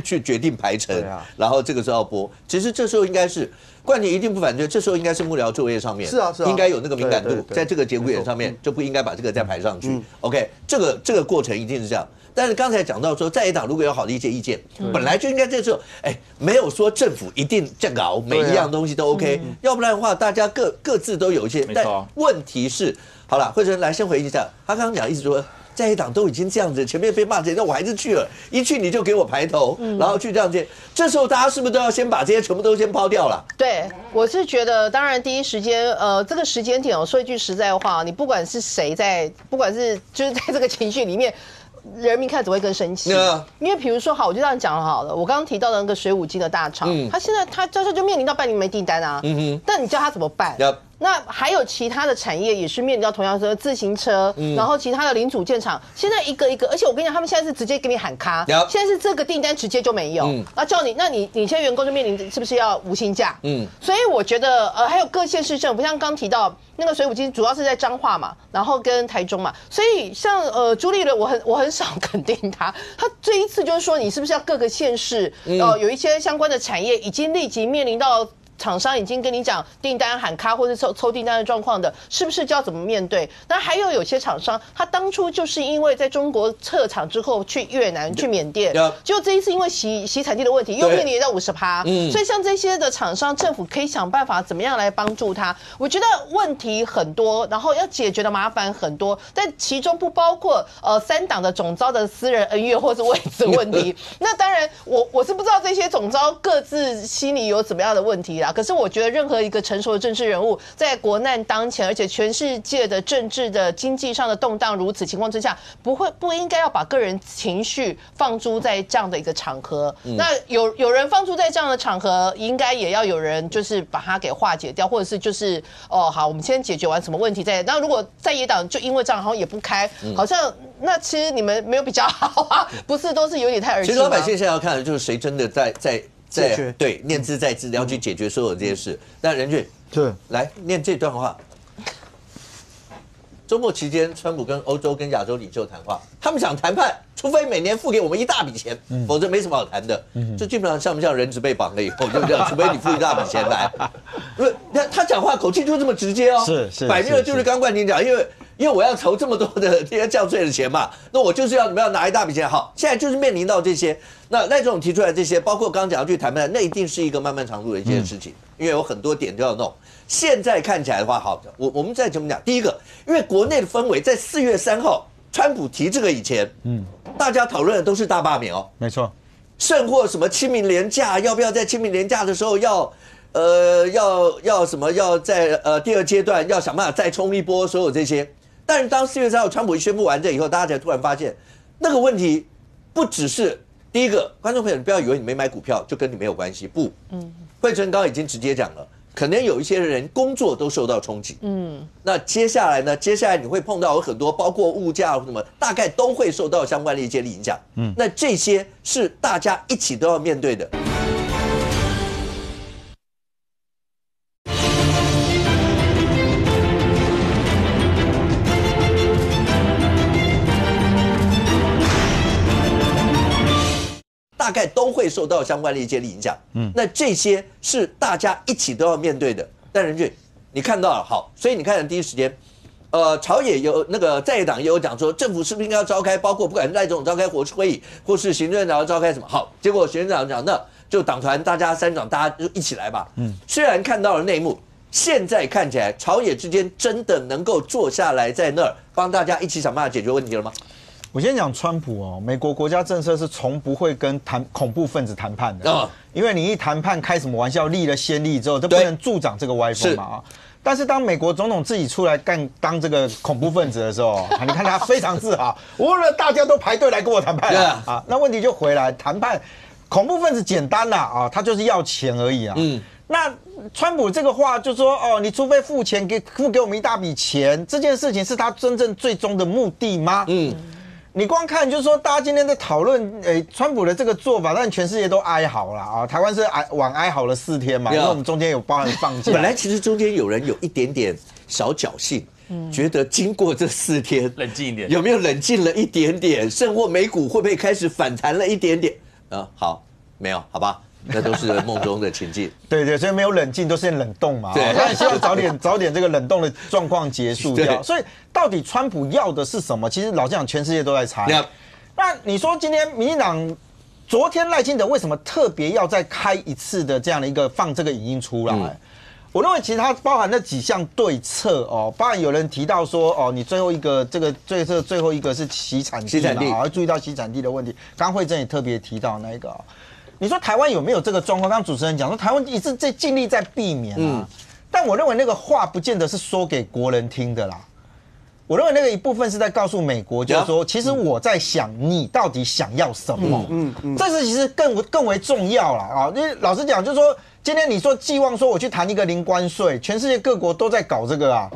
决定排程，然后这个时候要播。其实这时候应该是冠廷一定不反对，这时候应该是幕僚作业上面是啊，应该有那个敏感度，在这个节骨眼上面就不应该把这个再排上去。OK， 这个过程一定是这样。但是刚才讲到说，在野党如果有好的一些意见，本来就应该这时候，没有说政府一定这样搞，每一样东西都 OK，要不然的话，大家各自都有一些。但问题是，好了，慧珍来先回应一下，他刚刚讲意思说。在野党都已经这样子，前面被骂这些，那我还是去了，一去你就给我排头，然后去这样子，这时候大家是不是都要先把这些全部都先抛掉了？对，我是觉得，当然第一时间，这个时间点说一句实在话，你不管是谁在，不管是就是在这个情绪里面。人民看只会更生气，因为比如说好，我就这样讲好了。我刚刚提到的那个水五金的大厂，他现在他就面临到半年没订单啊，但你叫他怎么办？那还有其他的产业也是面临到同样的自行车，然后其他的零组件厂，现在一个一个，而且我跟你讲，他们现在是直接给你喊卡，现在是这个订单直接就没有，啊叫你，那你现在员工就面临是不是要无薪假？所以我觉得还有各县市政府，像刚提到那个水舞机主要是在彰化嘛，然后跟台中嘛，所以像朱立伦，我很少肯定他这一次就是说你是不是要各个县市有一些相关的产业已经立即面临到。厂商已经跟你讲订单喊卡或者抽订单的状况的，是不是就要怎么面对？那还有些厂商，他当初就是因为在中国撤厂之后去越南、去缅甸，就这一次因为洗产地的问题，又面临到50%，所以像这些的厂商，政府可以想办法怎么样来帮助他？我觉得问题很多，然后要解决的麻烦很多，但其中不包括3党的总召的私人恩怨或是位置问题。那当然，我是不知道这些总召各自心里有怎么样的问题啦。可是我觉得任何一个成熟的政治人物，在国难当前，而且全世界的政治的经济上的动荡如此情况之下，不应该要把个人情绪放诸在这样的一个场合。那有人放诸在这样的场合，应该也要有人就是把它给化解掉，或者是就是好，我们先解决完什么问题再。那如果在野党就因为这样好像也不开，好像那其实你们没有比较好啊，不是都是有点太儿戏吗？其实老百姓现在要看的就是谁真的在对念兹在兹，要去解决所有这些事。那任俊，对，来念这段话。周末期间，川普跟欧洲跟亚洲领袖谈话，他们想谈判，除非每年付给我们一大笔钱，否则没什么好谈的。这基本上像不像人质被绑了以后，就这样，除非你付一大笔钱来。他讲话口气就这么直接哦，是，摆明了就是刚冠廷讲，因为我要筹这么多的这些降税的钱嘛，那我就是要你们要拿一大笔钱。好，现在就是面临到这些。那赖总统提出来这些，包括刚刚讲要去谈判，那一定是一个漫漫长路的一件事情，因为有很多点都要弄。现在看起来的话，好，我们再怎么讲？第一个，因为国内的氛围在4月3号，川普提这个以前，大家讨论的都是大罢免哦，没错，甚或什么清明连假，要不要在清明连假的时候要什么要在第二阶段要想办法再冲一波所有这些。但是当4月3号川普一宣布完这以后，大家才突然发现，那个问题不只是第一个，观众朋友，你不要以为你没买股票就跟你没有关系，不，惠春刚已经直接讲了，可能有一些人工作都受到冲击，那接下来呢？接下来你会碰到有很多，包括物价什么，大概都会受到相关的一些影响，那这些是大家一起都要面对的。大概都会受到相关的一些影响，那这些是大家一起都要面对的。但任俊，你看到了好，所以你看第一时间，朝野有那个在野党也有讲说，政府是不是应该要召开，包括不管是赖总统召开会议，或是行政院长要召开什么，好，结果行政长讲那就党团大家3党大家就一起来吧。虽然看到了内幕，现在看起来朝野之间真的能够坐下来在那儿帮大家一起想办法解决问题了吗？我先讲川普哦，美国国家政策是从不会跟恐怖分子谈判的，因为你一谈判开什么玩笑，立了先例之后，都不能助长这个歪风嘛啊。但是当美国总统自己出来当这个恐怖分子的时候，你看他非常自豪，大家都排队来跟我谈判啊。那问题就回来，谈判恐怖分子简单啦啊，他就是要钱而已啊。那川普这个话就说你除非付给我们一大笔钱，这件事情是他真正最终的目的吗？你光看就是说，大家今天在讨论，川普的这个做法，但全世界都哀嚎了啊。台湾是晚哀嚎了4天嘛，因为我们中间有包含放假。本来其实中间有人有一点点小侥幸，觉得经过这4天，冷静一点，有没有冷静了一点点？甚或美股会不会开始反弹了一点点？好，没有，好吧。那都是梦中的情境，对，所以没有冷静，都是冷冻嘛。对，他希望早点这个冷冻的状况结束掉。所以到底川普要的是什么？其实老实讲，全世界都在猜。那你说今天民进党昨天赖清德为什么特别要再开一次的这样的一个放这个影音出来？我认为其实它包含那几项对策哦，包含有人提到说你最后一个这个最后一个是洗产地嘛，要注意到洗产地的问题。刚慧珍也特别提到那个。你说台湾有没有这个状况？刚刚主持人讲说，台湾一直在尽力在避免啊，但我认为那个话不见得是说给国人听的啦。我认为那个一部分是在告诉美国，就是说，其实我在想你到底想要什么，这是其实更为重要了啊。因为老实讲，就是说，今天你说寄望说我去谈一个零关税，全世界各国都在搞这个啊，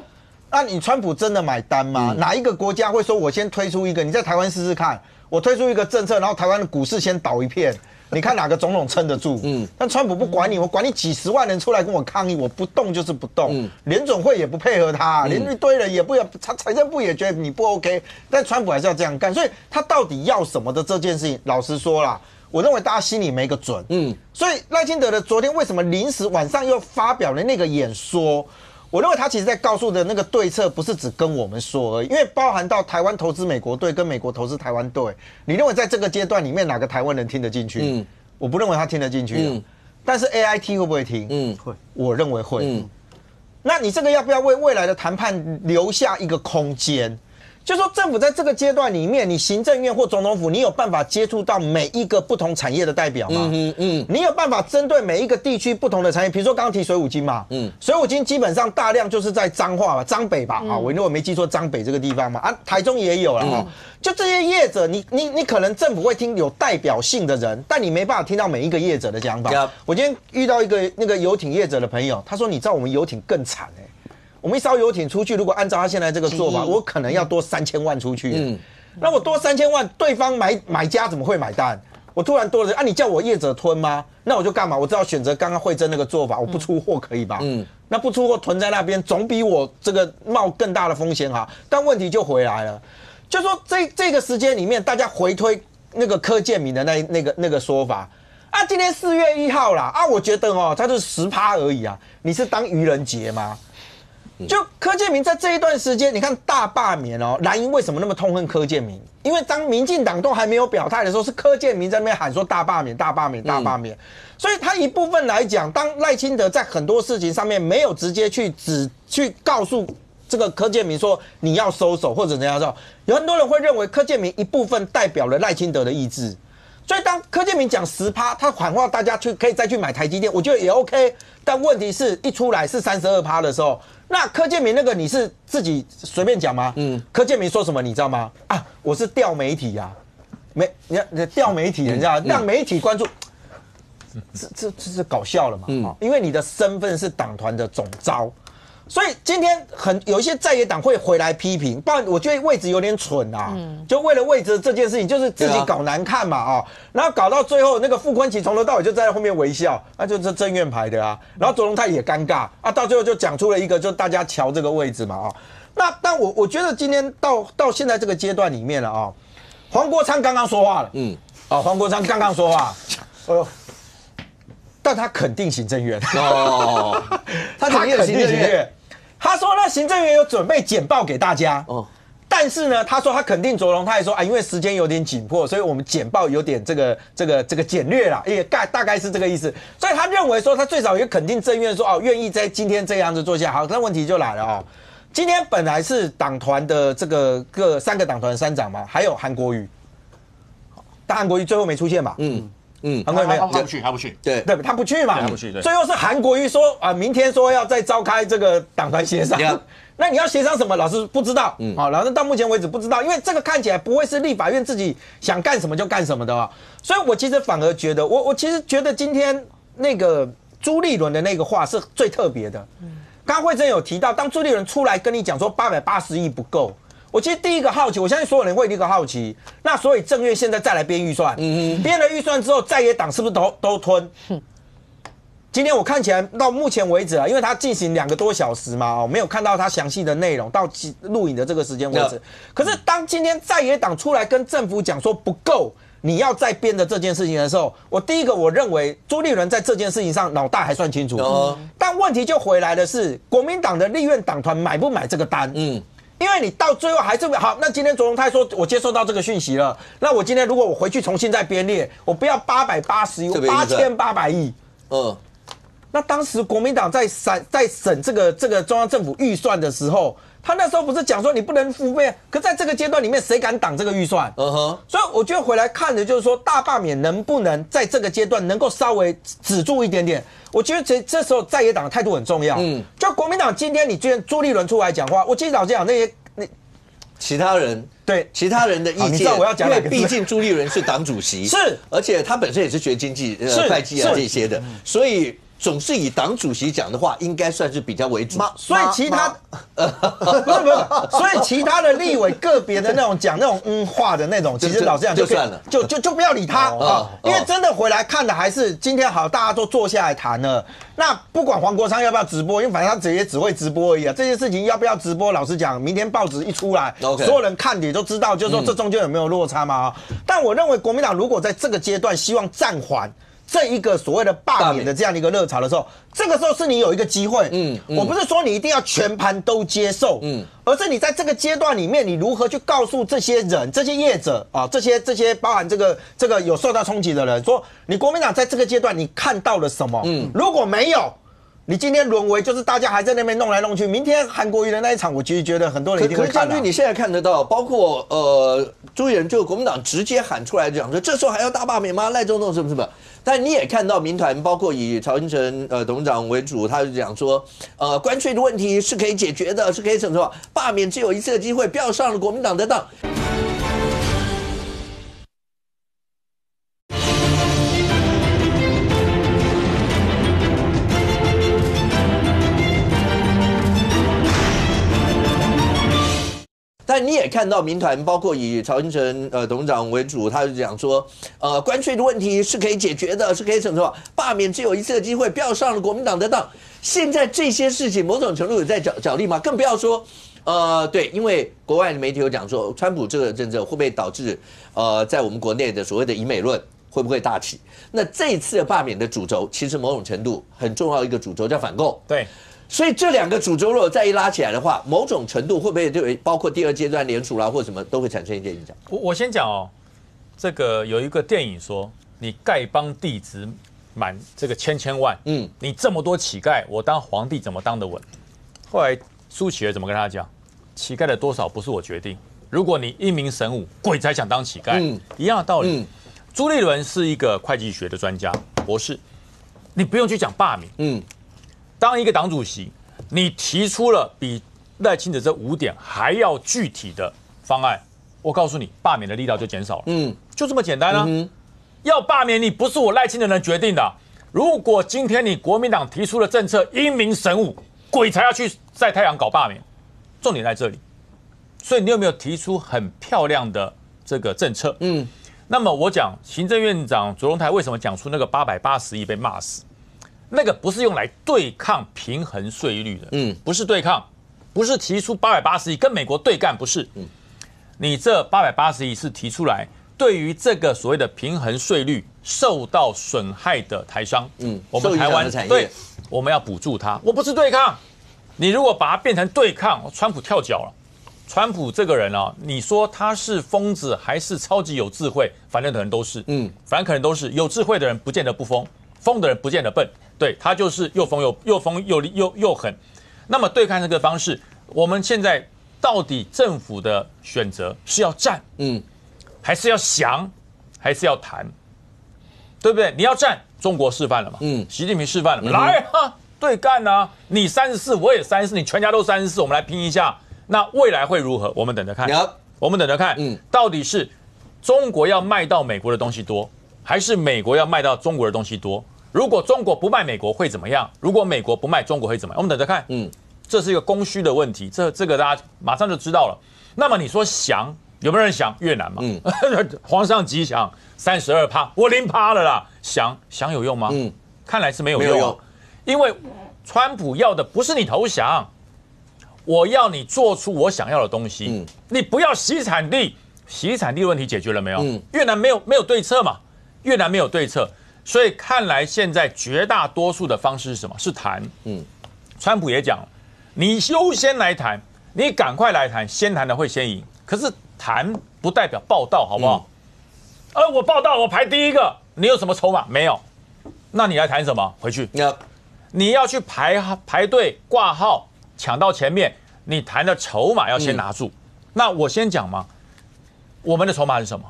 那你川普真的买单吗？哪一个国家会说我先推出一个？你在台湾试试看，我推出一个政策，然后台湾的股市先倒一片。你看哪个总统撑得住？但川普不管你，我管你几十万人出来跟我抗议，我不动就是不动。联总会也不配合他，连一堆人也不要，财政部也觉得你不 OK， 但川普还是要这样干。所以他到底要什么的这件事情，老实说啦，我认为大家心里没个准。所以赖清德的昨天为什么临时晚上又发表了那个演说？我认为他其实在告诉的那个对策，不是只跟我们说而已，因为包含到台湾投资美国队跟美国投资台湾队。你认为在这个阶段里面，哪个台湾人听得进去？我不认为他听得进去。但是 AIT 会不会听？会，我认为会。那你这个要不要为未来的谈判留下一个空间？就说政府在这个阶段里面，你行政院或总统府，你有办法接触到每一个不同产业的代表吗？你有办法针对每一个地区不同的产业，比如说刚刚提水五金嘛，水五金基本上大量就是在彰化吧、彰北吧，我如果没记错，彰北这个地方嘛，台中也有了哈。就这些业者，你可能政府会听有代表性的人，但你没办法听到每一个业者的讲法。我今天遇到一个那个游艇业者的朋友，他说：“你知道我们游艇更惨哎。”我们一艘游艇出去，如果按照他现在这个做法，我可能要多3000万出去。那我多3000万，对方买家怎么会买单？我突然多了你叫我业者吞吗？那我就干嘛？我只好选择刚刚惠珍那个做法，我不出货可以吧？那不出货囤在那边，总比我这个冒更大的风险好。但问题就回来了，就说这个时间里面，大家回推那个柯建铭的那个说法。今天4月1号啦，我觉得它就是10%而已啊，你是当愚人节吗？就柯建铭在这一段时间，你看大罢免蓝营为什么那么痛恨柯建铭？因为当民进党都还没有表态的时候，是柯建铭在那边喊说大罢免、大罢免、大罢免。所以他一部分来讲，当赖清德在很多事情上面没有直接去告诉这个柯建铭说你要收手或者怎样的时候，有很多人会认为柯建铭一部分代表了赖清德的意志。所以当柯建铭讲10%，他喊话大家可以再去买台积电，我觉得也 OK。但问题是一出来是32%的时候，那柯建铭那个你是自己随便讲吗？柯建铭说什么你知道吗？我是调媒体啊，你调媒体，你知道让媒体关注，这是搞笑了嘛？因为你的身份是党团的总召。所以今天有一些在野党会回来批评，不然我觉得位置有点蠢啊，就为了位置这件事情，就是自己搞难看嘛然后搞到最后那个傅昆萁从头到尾就在后面微笑，那就是正院排的啊，然后左荣泰也尴尬到最后就讲出了一个就大家瞧这个位置嘛但我觉得今天到现在这个阶段里面了黄国昌刚刚说话了，黄国昌刚刚说话，但他肯定行政院他肯定行政院。他说呢，行政院有准备简报给大家但是呢，他说他肯定卓荣泰说因为时间有点紧迫，所以我们简报有点这个简略啦，也大概是这个意思。所以他认为说他最少也肯定政院说愿意在今天这样子做下。好，那问题就来了今天本来是党团的这个各3个党团3长嘛，还有韩国瑜，但韩国瑜最后没出现嘛，韩国瑜没有，他不去，对，他不去嘛，他不去，对。最后是韩国瑜说明天说要再召开这个党团协商，那你要协商什么？老师不知道，老师到目前为止不知道，因为这个看起来不会是立法院自己想干什么就干什么的所以我其实反而觉得，我其实觉得今天那个朱立伦的那个话是最特别的。刚刚慧珍有提到，当朱立伦出来跟你讲说880亿不够。我其实第一个好奇，我相信所有人会第一个好奇，那所以政院现在再来编预算，编了预算之后，在野党是不是都吞？今天我看起来到目前为止因为他进行2个多小时嘛，没有看到他详细的内容到录影的这个时间为止。可是当今天在野党出来跟政府讲说不够，你要再编的这件事情的时候，我认为朱立伦在这件事情上脑袋还算清楚。但问题就回来的是，国民党的立院党团买不买这个单？因为你到最后还是好，那今天卓荣泰说我接收到这个讯息了，那我今天如果我回去重新再编列，我不要880亿，我8800亿。那当时国民党在审这个中央政府预算的时候，他那时候不是讲说你不能付费，可在这个阶段里面谁敢挡这个预算？所以我觉得回来看的就是说大罢免能不能在这个阶段能够稍微止住一点点。我觉得这时候在野党的态度很重要。就国民党今天你觉得朱立伦出来讲话，我其实老实讲，其他人对其他人的意见，因为毕竟朱立伦是党主席，是，而且他本身也是学经济、会计啊这些的，所以总是以党主席讲的话，应该算是比较为主。所以其他不是，所以其他的立委个别的那种讲那种话的那种，其实老实讲就算了，就不要理他啊，因为真的回来看的还是今天好，大家都坐下来谈了。那不管黄国昌要不要直播，因为反正他也只会直播而已啊。这件事情要不要直播，老实讲，明天报纸一出来，所有人看也都知道，就是说这中间有没有落差嘛。但我认为国民党如果在这个阶段希望暂缓这一个所谓的罢免的这样的一个热潮的时候，这个时候是你有一个机会。我不是说你一定要全盘都接受，而是你在这个阶段里面，你如何去告诉这些人、这些业者啊，这些包含这个有受到冲击的人，说你国民党在这个阶段你看到了什么？如果没有，你今天沦为就是大家还在那边弄来弄去，明天韩国瑜的那一场，我其实觉得很多人一定会看。可是将军，你现在看得到，包括朱立伦就国民党直接喊出来讲说，这时候还要大罢免吗？赖总统什么什么？但你也看到民团，包括以曹英成董事长为主，他就讲说，关税的问题是可以解决的，是可以什么罢免只有一次的机会，不要上了国民党的当。但你也看到民团，包括以曹英成董事长为主，他就讲说，关税的问题是可以解决的，是可以什么罢免只有一次的机会，不要上了国民党的当。现在这些事情某种程度有在角力吗？更不要说，对，因为国外的媒体有讲说，川普这个政策会不会导致在我们国内的所谓的以美论会不会大起？那这一次的罢免的主轴，其实某种程度很重要一个主轴叫反共。对。所以这两个主轴如果再一拉起来的话，某种程度会不会对包括第二阶段联署啦或什么都会产生一些影响？我先讲哦，这个有一个电影说，你丐帮弟子满这个千万，你这么多乞丐，我当皇帝怎么当得稳？后来苏乞儿怎么跟他讲？乞丐的多少不是我决定，如果你英明神武，鬼才想当乞丐，一样的道理。朱立伦是一个会计学的专家博士，你不用去讲罢免，当一个党主席，你提出了比赖清德这5点还要具体的方案，我告诉你，罢免的力道就减少了。就这么简单啊。要罢免你，不是我赖清德能决定的。如果今天你国民党提出的政策英明神武，鬼才要去晒太阳搞罢免，重点在这里。所以你有没有提出很漂亮的这个政策？那么我讲行政院长卓荣泰为什么讲出那个880亿被骂死？那个不是用来对抗平衡税率的，不是对抗，不是提出880亿跟美国对干，不是，你这880亿是提出来对于这个所谓的平衡税率受到损害的台商，我们台湾对，我们要补助他，我不是对抗，你如果把它变成对抗，川普跳脚了。川普这个人啊，你说他是疯子还是超级有智慧，反正可能都是，反正可能都是有智慧的人不见得不疯，疯的人不见得笨。对，他就是又疯又狠。那么对抗这个方式，我们现在到底政府的选择是要战，还是要降，还是要谈，对不对？你要战，中国示范了嘛，习近平示范了嘛，来啊，对干啊，你34，我也34，你全家都34，我们来拼一下。那未来会如何？我们等着看。我们等着看，到底是中国要卖到美国的东西多，还是美国要卖到中国的东西多？如果中国不卖美国会怎么样？如果美国不卖中国会怎么样？我们等着看。这是一个供需的问题，这个大家马上就知道了。那么你说降有没有人降？越南嘛，皇上吉祥32%，我0%了啦，降有用吗？看来是没有用，因为川普要的不是你投降，我要你做出我想要的东西。你不要洗产地，洗产地的问题解决了没有？越南没有对策嘛，越南没有对策。所以看来现在绝大多数的方式是什么？是谈。川普也讲了，你优先来谈，你赶快来谈，先谈的会先赢。可是谈不代表报道，好不好？我报道我排第一个，你有什么筹码？没有。那你来谈什么？回去。你要去排队挂号，抢到前面，你谈的筹码要先拿住。那我先讲嘛，我们的筹码是什么？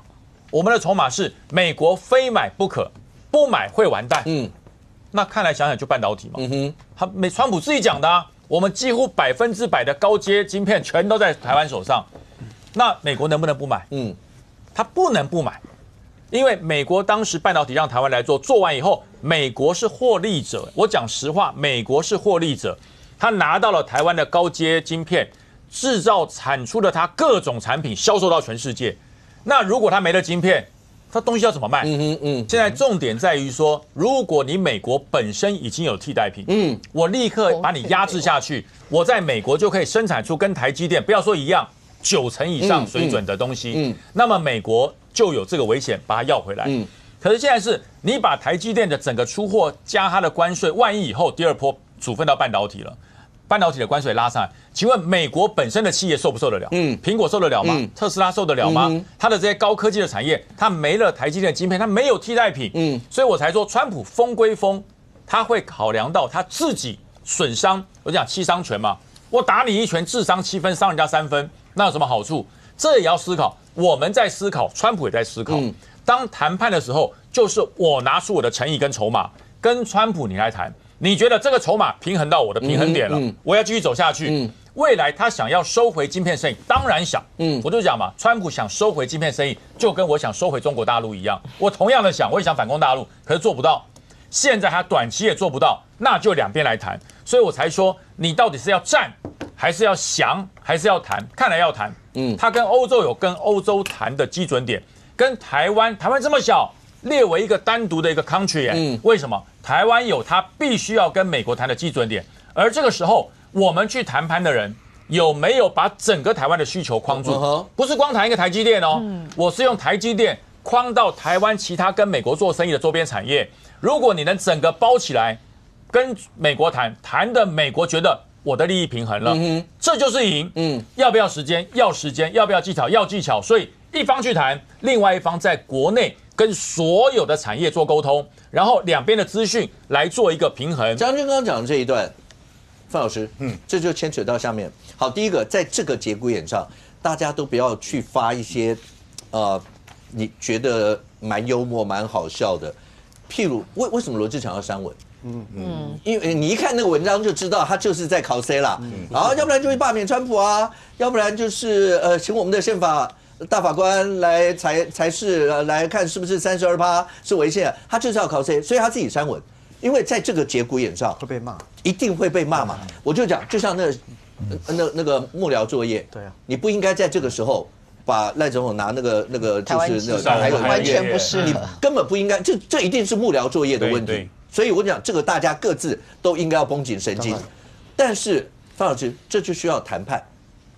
我们的筹码是美国非买不可。不买会完蛋，那看来想想就半导体嘛，川普自己讲的啊，我们几乎100%的高阶晶片全都在台湾手上，那美国能不能不买？他不能不买，因为美国当时半导体让台湾来做，做完以后，美国是获利者。我讲实话，美国是获利者，他拿到了台湾的高阶晶片，制造产出的他各种产品，销售到全世界。那如果他没了晶片，他东西要怎么卖？现在重点在于说，如果你美国本身已经有替代品，我立刻把你压制下去，我在美国就可以生产出跟台积电不要说一样90%以上水准的东西，那么美国就有这个危险把它要回来。可是现在是你把台积电的整个出货加它的关税，万一以后第二波处分到半导体了，半导体的关税拉上来，请问美国本身的企业受不受得了？苹果受得了吗？特斯拉受得了吗？它的这些高科技的产业，它没了台积电的晶片，它没有替代品。所以我才说，川普疯归疯，他会考量到他自己损伤，我讲七伤拳嘛，我打你一拳，智商7分，伤人家3分，那有什么好处？这也要思考，我们在思考，川普也在思考。当谈判的时候，就是我拿出我的诚意跟筹码，跟川普你来谈。你觉得这个筹码平衡到我的平衡点了，我要继续走下去。未来他想要收回晶片生意，当然想。我就讲嘛，川普想收回晶片生意，就跟我想收回中国大陆一样。我同样的想，我也想反攻大陆，可是做不到。现在他短期也做不到，那就两边来谈。所以我才说，你到底是要战，还是要降，还是要谈？看来要谈。他跟欧洲有跟欧洲谈的基准点，跟台湾这么小，列为一个单独的一个 country。为什么？台湾有它必须要跟美国谈的基准点，而这个时候我们去谈判的人有没有把整个台湾的需求框住？不是光谈一个台积电哦，我是用台积电框到台湾其他跟美国做生意的周边产业。如果你能整个包起来，跟美国谈的美国觉得我的利益平衡了，这就是赢。要不要时间？要时间。要不要技巧？要技巧。所以一方去谈，另外一方在国内跟所有的产业做沟通，然后两边的资讯来做一个平衡。将军刚刚讲的这一段，范老师，这就牵扯到下面。好，第一个，在这个节骨眼上，大家都不要去发一些，你觉得蛮幽默、蛮好笑的，譬如为什么罗志强要删文？因为你一看那个文章就知道他就是在考 C 啦，然后要不然就会罢免川普啊，要不然就是请我们的宪法大法官来裁示来看是不是32%是违宪，他就是要考 C， 所以他自己删文，因为在这个节骨眼上会被骂，一定会被骂嘛。我就讲，就像那个幕僚作业，对啊，你不应该在这个时候把赖总统拿那个就是那个还有完全不是，你根本不应该，这一定是幕僚作业的问题。所以我讲这个大家各自都应该要绷紧神经，但是范老师这就需要谈判，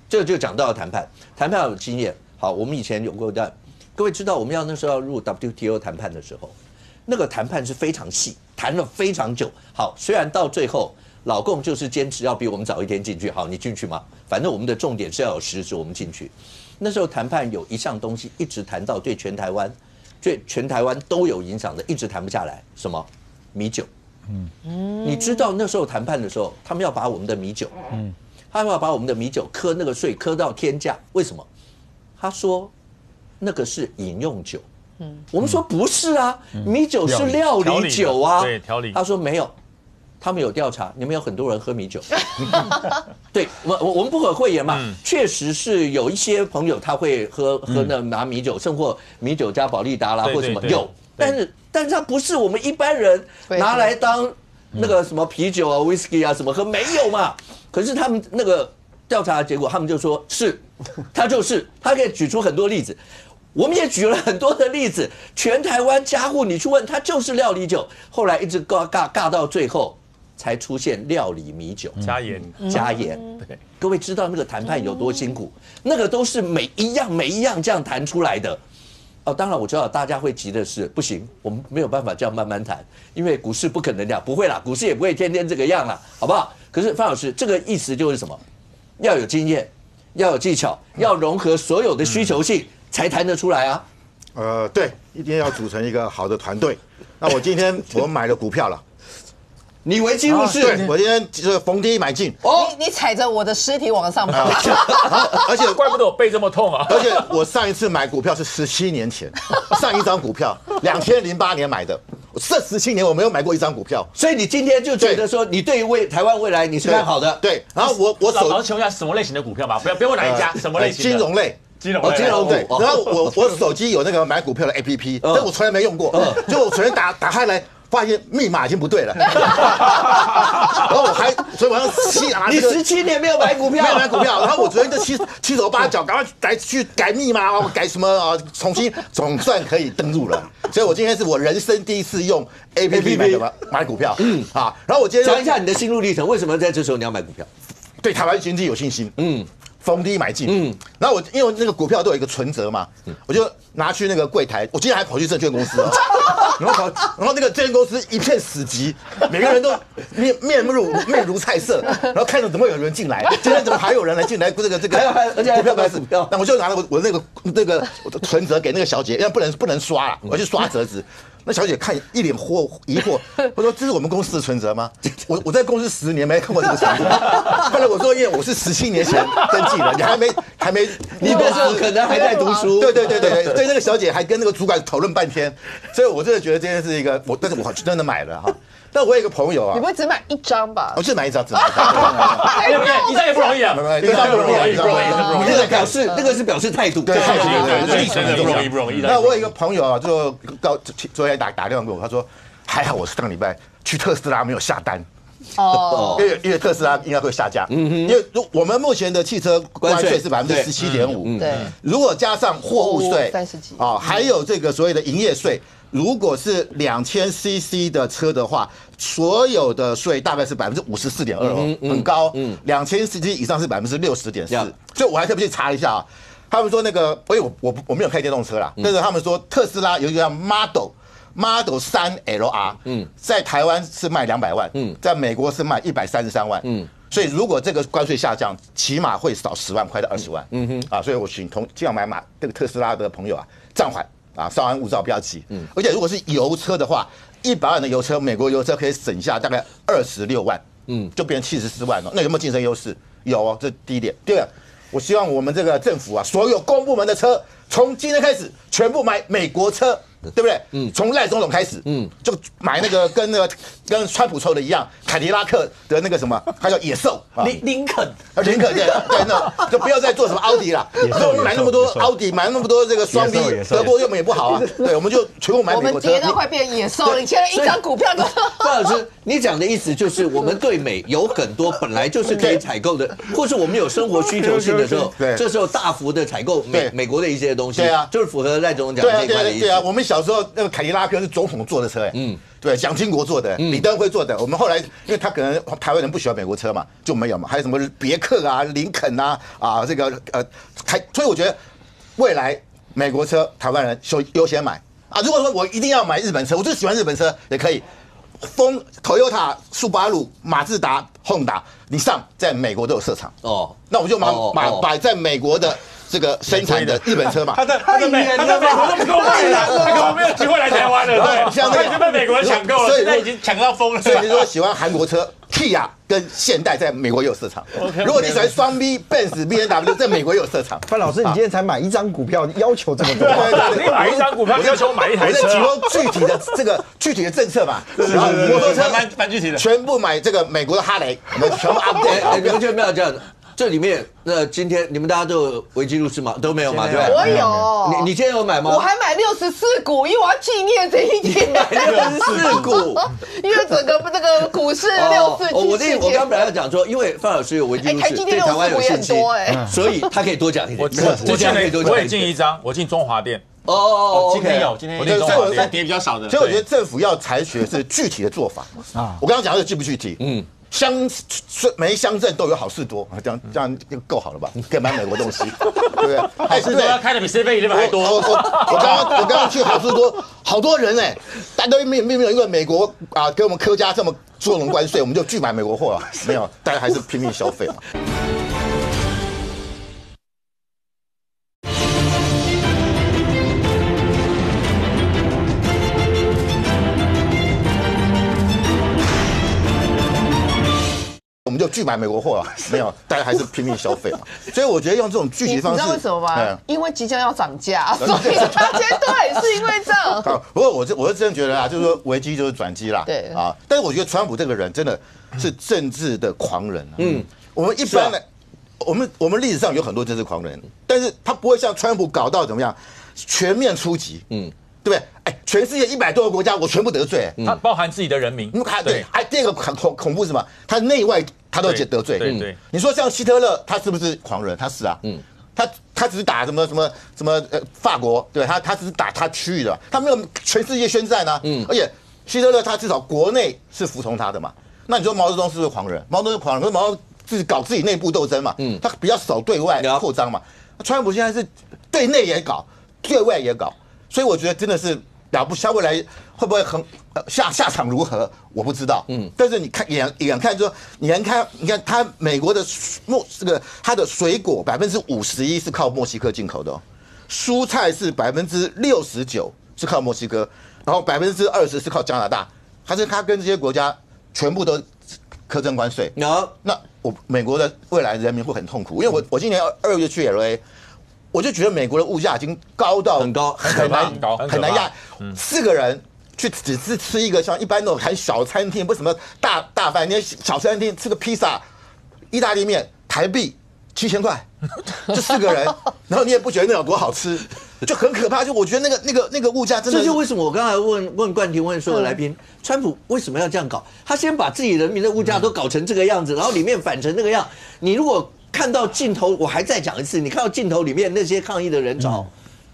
这就讲到谈判要有经验。好，我们以前有过的，各位知道我们那时候要入 WTO 谈判的时候，那个谈判是非常细，谈了非常久。好，虽然到最后老共就是坚持要比我们早一天进去，好，你进去吗？反正我们的重点是要有实质，我们进去。那时候谈判有一项东西一直谈到对全台湾都有影响的，一直谈不下来，什么？米酒。你知道那时候谈判的时候，他们要把我们的米酒，他们要把我们的米酒课那个税课到天价，为什么？他说那个是饮用酒，我们说不是啊，米酒是料理酒啊，对，调理。他说没有，他们有调查，你们有很多人喝米酒，对，我们不可讳言嘛，确实是有一些朋友他会喝那拿米酒，甚或米酒加保利达啦或什么有，但是它不是我们一般人拿来当那个什么啤酒啊、whisky 啊什么喝，没有嘛。可是他们那个调查的结果，他们就说是，他可以举出很多例子，我们也举了很多的例子，全台湾家户你去问，它就是料理酒，后来一直尬到最后才出现料理米酒加盐。对，各位知道那个谈判有多辛苦，那个都是每一样这样谈出来的。哦，当然我知道大家会急的是，不行，我们没有办法这样慢慢谈，因为股市不可能这样，不会啦，股市也不会天天这个样啦，好不好？可是范老师，这个意思就是什么？要有经验，要有技巧，要融合所有的需求性，才谈得出来啊。对，一定要组成一个好的团队。那我今天我买了股票了。你为进入市，对，我今天就是逢低买进。你踩着我的尸体往上跑，而且怪不得我背这么痛啊！而且我上一次买股票是17年前，上一张股票2008年买的，这17年我没有买过一张股票。所以你今天就觉得说，你对于台湾未来你是看好的。对，然后我老师请问一下什么类型的股票吧？不要问哪一家，什么类型的？金融类。金融股对，然后我手机有那个买股票的 APP， 但我从来没用过，就我昨天打开来。发现密码已经不对了，然后所以我要你17年没有买股票，没有买股票，然后我昨天就七手八脚，赶快来去改密码，改什么重新总算可以登录了。所以我今天是我人生第一次用 APP 买股票，然后我今天讲一下你的心路历程，为什么在这时候你要买股票？对台湾经济有信心，逢低买进，然后因为那个股票都有一个存折嘛，我就拿去那个柜台，我今天还跑去证券公司然后那个证券公司一片死寂，每个人都面如菜色，然后看着怎么有人进来，今天怎么还有人来进来？这个而且还股票，那我就拿了我那个存折给那个小姐，因为不能刷了，我去刷折子。那小姐看一脸疑惑，我说：“这是我们公司的存折吗？我在公司10年没看过这个存折。”后来我说：“因为我是17年前登记的，你还没，你那时候可能还在读书。”对，所以那个小姐还跟那个主管讨论半天，所以我真的觉得这件是一个但是我真的买了哈。但我有一个朋友啊，你不会只买1张吧？我只买一张，一张也不容易啊，一张不容易，那个是表示态度，对，真的不容易。那我有一个朋友啊，就昨天打电话给我，他说还好我上礼拜去特斯拉没有下单。因为特斯拉应该会下架，因为我们目前的汽车关税是17.5%，对，如果加上货物税30几还有这个所谓的营业税，如果是2000cc 的车的话，所有的税大概是54.2%，很高，2000cc 以上是60.4%，所以我还特别去查一下啊，他们说那个，我没有开电动车啦，但是他们说特斯拉有一个叫 Model 3 LR， 在台湾是卖200万，在美国是卖133万，所以如果这个关税下降，起码会少10万块到20万，所以我请这样买这个特斯拉的朋友啊，暂缓稍安勿躁，不要急，而且如果是油车的话，100万的油车，美国油车可以省下大概26万，就变成74万了，那有没有竞争优势？有哦，这第一点。第二，我希望我们这个政府啊，所有公部门的车，从今天开始全部买美国车。对不对？从赖总统开始，就买那个跟川普抽的一样，凯迪拉克的那个什么，它叫野兽，林肯，对，那就不要再做什么奥迪了。我们买那么多奥迪，买那么多这个双 B， 德国用也不好啊。对，我们就全部买美国车。我们跌到快变野兽了，你现在一张股票都。范老师，你讲的意思就是我们对美有很多本来就是可以采购的，或是我们有生活需求性的时候，这时候大幅的采购美国的一些东西，对啊，就是符合赖总统讲这一块的意思。对啊，我们小时候那个凯迪拉克是总统坐的车，对，蒋经国坐的，李登辉坐的。我们后来因为他可能台湾人不喜欢美国车嘛，就没有嘛。还有什么别克啊、林肯啊，这个所以我觉得未来美国车台湾人优先买啊。如果说我一定要买日本车，我就喜欢日本车也可以。Toyota、速巴鲁、马自达、Honda， 你上在美国都有设厂那我就买在美国的。这个生产的日本车嘛，他在美国都不够买了，他根本没有机会来台湾了。对，现在已经被美国人抢购了，现在已经抢到疯了。所以你说喜欢韩国车 ，Kia 跟现代在美国也有市场。如果你喜欢双 B、Benz、BMW， 在美国也有市场。范老师，你今天才买1张股票，要求这么多？对，你买1张股票，要求买1台车。我在提供具体的政策嘛，然后摩托车蛮具体的，全部买这个美国的哈雷，我们全部 update。你们就没有这样的。这里面，今天你们大家都有维基入市吗？都没有嘛，对不对？我有。你今天有买吗？我还买64股，因为我要纪念这一天。64股，因为整个这个股市64。我刚本来要讲说，因为范老师有维基入市，对台湾有信心，所以他可以多讲一点。我也进1张，我进中华电。今天有，今天中华电跌比较少的。所以我觉得政府要采取的是具体的做法我刚刚讲的具不具体？每一乡镇都有好事多，这样就够好了吧？可以买美国东西，对不对？好事多要开的比7-11还多。我刚刚去好事多，好多人大家都没有因为美国给我们科家这么捉弄关税，我们就拒买美国货了，没有，大家还是拼命消费嘛。我们就拒买美国货了，没有，大家还是拼命消费嘛。所以我觉得用这种具体方式，你知道为什么吗？因为即将要涨价，所以大家对，是因为这样。不过我是真的觉得就是说危机就是转机啦。对但是我觉得川普这个人真的是政治的狂人我们一般的我们历史上有很多政治狂人，但是他不会像川普搞到怎么样全面出击，对不对？哎，全世界100多个国家我全部得罪，他包含自己的人民。对，还第二个恐怖是什么？他内外他都得罪。对，你说像希特勒，他是不是狂人？他是啊，他只是打什么法国，对他只是打他区域的，他没有全世界宣战啊。而且希特勒他至少国内是服从他的嘛。那你说毛泽东是不是狂人？毛泽东是狂人，可是毛泽东自己搞自己内部斗争嘛，他比较少对外扩张嘛。川普现在是对内也搞，对外也搞，所以我觉得真的是了不起。未来会不会下场如何，我不知道。但是你看眼看说，你看他美国的它的水果51%是靠墨西哥进口的，蔬菜是69%是靠墨西哥，然后20%是靠加拿大，他跟这些国家全部都课征关税。那美国的未来人民会很痛苦，因为我今年2月去 LA。我就觉得美国的物价已经高到很高，很难压。4个人去只是吃一个像一般那种很小餐厅，不是什么大饭店，小餐厅吃个披萨、意大利面，台币7000块，就4个人，然后你也不觉得那有多好吃，就很可怕。就我觉得那个物价真的，这就为什么我刚才问冠廷问所有来宾，川普为什么要这样搞？他先把自己人民的物价都搞成这个样子，然后里面反成那个样。你如果看到镜头，我还再讲一次，你看到镜头里面那些抗议的人潮，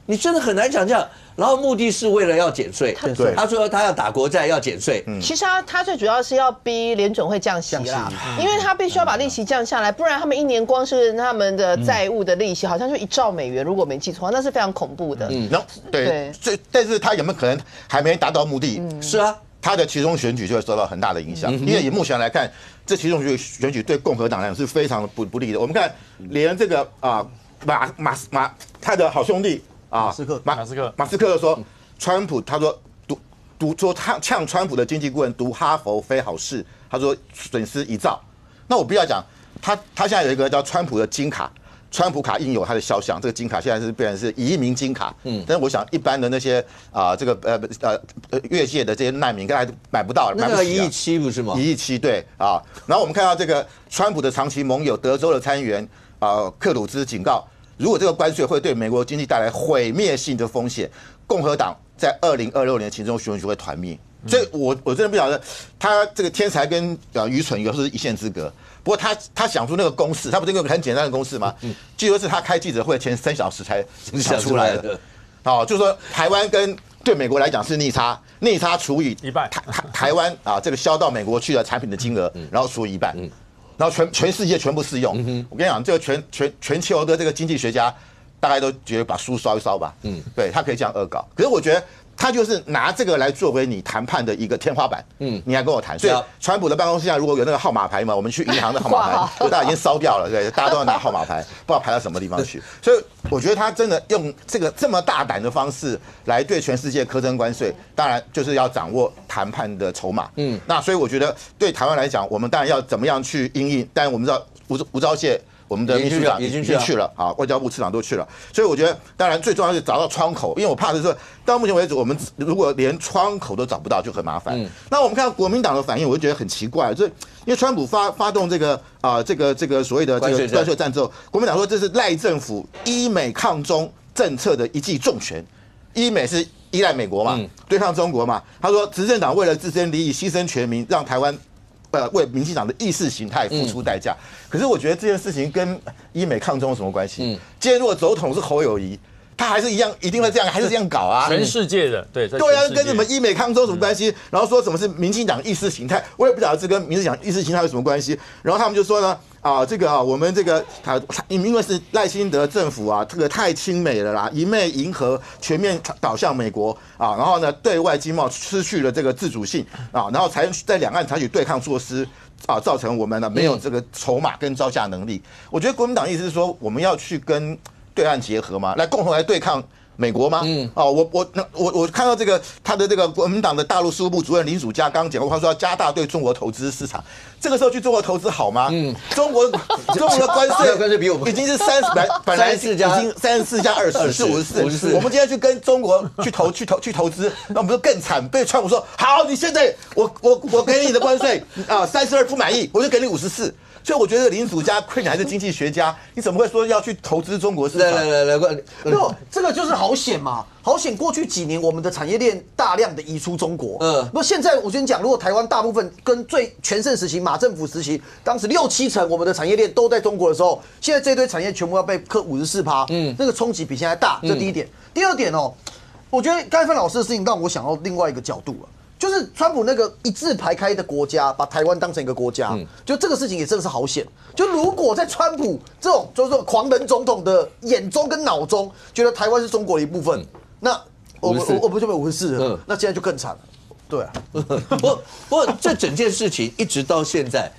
你真的很难想象。然后目的是为了要减税，他说他要打国债要减税。其实他最主要是要逼联准会降息啦，因为他必须要把利息降下来，不然他们一年光是他们的债务的利息好像就1兆美元，如果没记错，那是非常恐怖的。对，但是他有没有可能还没达到目的？是啊。他的其中选举就会受到很大的影响，因为以目前来看，这其中选举对共和党来讲是非常的不利的。我们看，连这个他的好兄弟马斯克说，川普他说呛川普的经济顾问读哈佛非好事，他说损失1兆。那我不要讲，他现在有一个叫川普的金卡。川普卡印有它的肖像，这个金卡现在是变成是移民金卡，但是我想一般的那些越界的这些难民，大家买不到了，那个1.7亿不是吗？1.7亿对啊。然后我们看到这个川普的长期盟友德州的参议员克鲁兹警告，如果这个关税会对美国经济带来毁灭性的风险，共和党在2026年其中选举会团灭。所以我真的不晓得他这个天才跟愚蠢有时候是一线之隔。不过他想出那个公式，他不是有个很简单的公式吗？据说是他开记者会前3小时才想出来的。就是说台湾跟对美国来讲是逆差除以1半，台湾这个销到美国去的产品的金额，然后除以1半，然后全世界全部适用。我跟你讲，这个全球的这个经济学家大概都觉得把书烧一烧吧。对他可以这样恶搞，可是我觉得。他就是拿这个来作为你谈判的一个天花板，你还跟我谈，所以川普的办公室下如果有那个号码牌嘛，我们去银行的号码牌，大家已经烧掉了，对，大家都要拿号码牌，不知道排到什么地方去。所以我觉得他真的用这么大胆的方式来对全世界苛征关税，当然就是要掌握谈判的筹码。那所以我觉得对台湾来讲，我们当然要怎么样去因应，但我们知道吴钊燮。我们的秘书长已经去了啊，外交部次长都去了，所以我觉得，当然最重要是找到窗口，因为我怕的是说，到目前为止，我们如果连窗口都找不到，就很麻烦。那我们看到国民党的反应，我就觉得很奇怪，这因为川普发动这个所谓的这个关税战之后，国民党说这是赖政府依美抗中政策的一记重拳，依美是依赖美国嘛，对抗中国嘛，他说执政党为了自身利益牺牲全民，让台湾。为民进党的意识形态付出代价，可是我觉得这件事情跟依美抗中有什么关系？今天如果总统是侯友宜，他还是一样，一定会这样，还是这样搞啊？全世界的对啊，跟什么依美抗中有什么关系？然后说什么是民进党意识形态，我也不晓得这跟民进党意识形态有什么关系。然后他们就说呢，我们这个因为是赖清德政府啊，这个太亲美了啦，一昧迎合，全面导向美国啊，然后呢，对外经贸失去了这个自主性啊，然后才在两岸采取对抗措施啊，造成我们呢没有这个筹码跟招架能力。我觉得国民党意思是说，我们要去跟对岸结合嘛，来共同来对抗美国吗？我看到这个他的这个国民党的大陆事务部主任林曙嘉刚讲过，他说要加大对中国投资市场。这个时候去中国投资好吗？中国的关税比我们已经是本来已经34加20是54。我们今天去跟中国去投资，那我们就更惨，被川普说好，你现在我给你的关税32不满意，我就给你54。所以我觉得林祖嘉亏你还是经济学家，你怎么会说要去投资中国市场？来，没有，这个就是好险嘛。好险，过去几年我们的产业链大量的移出中国。那现在我跟你讲，如果台湾大部分跟最全盛时期马政府时期，当时6、7成我们的产业链都在中国的时候，现在这堆产业全部要被克54%，那个冲击比现在大。这第一点。第二点哦，我觉得刚才范老师的事情让我想到另外一个角度了。就是川普那个一字排开的国家，把台湾当成一个国家，就这个事情也真的是好险。就如果在川普这种就是说狂人总统的眼中跟脑中，觉得台湾是中国的一部分，那我不就被54了，那现在就更惨了。对啊，不过这整件事情一直到现在。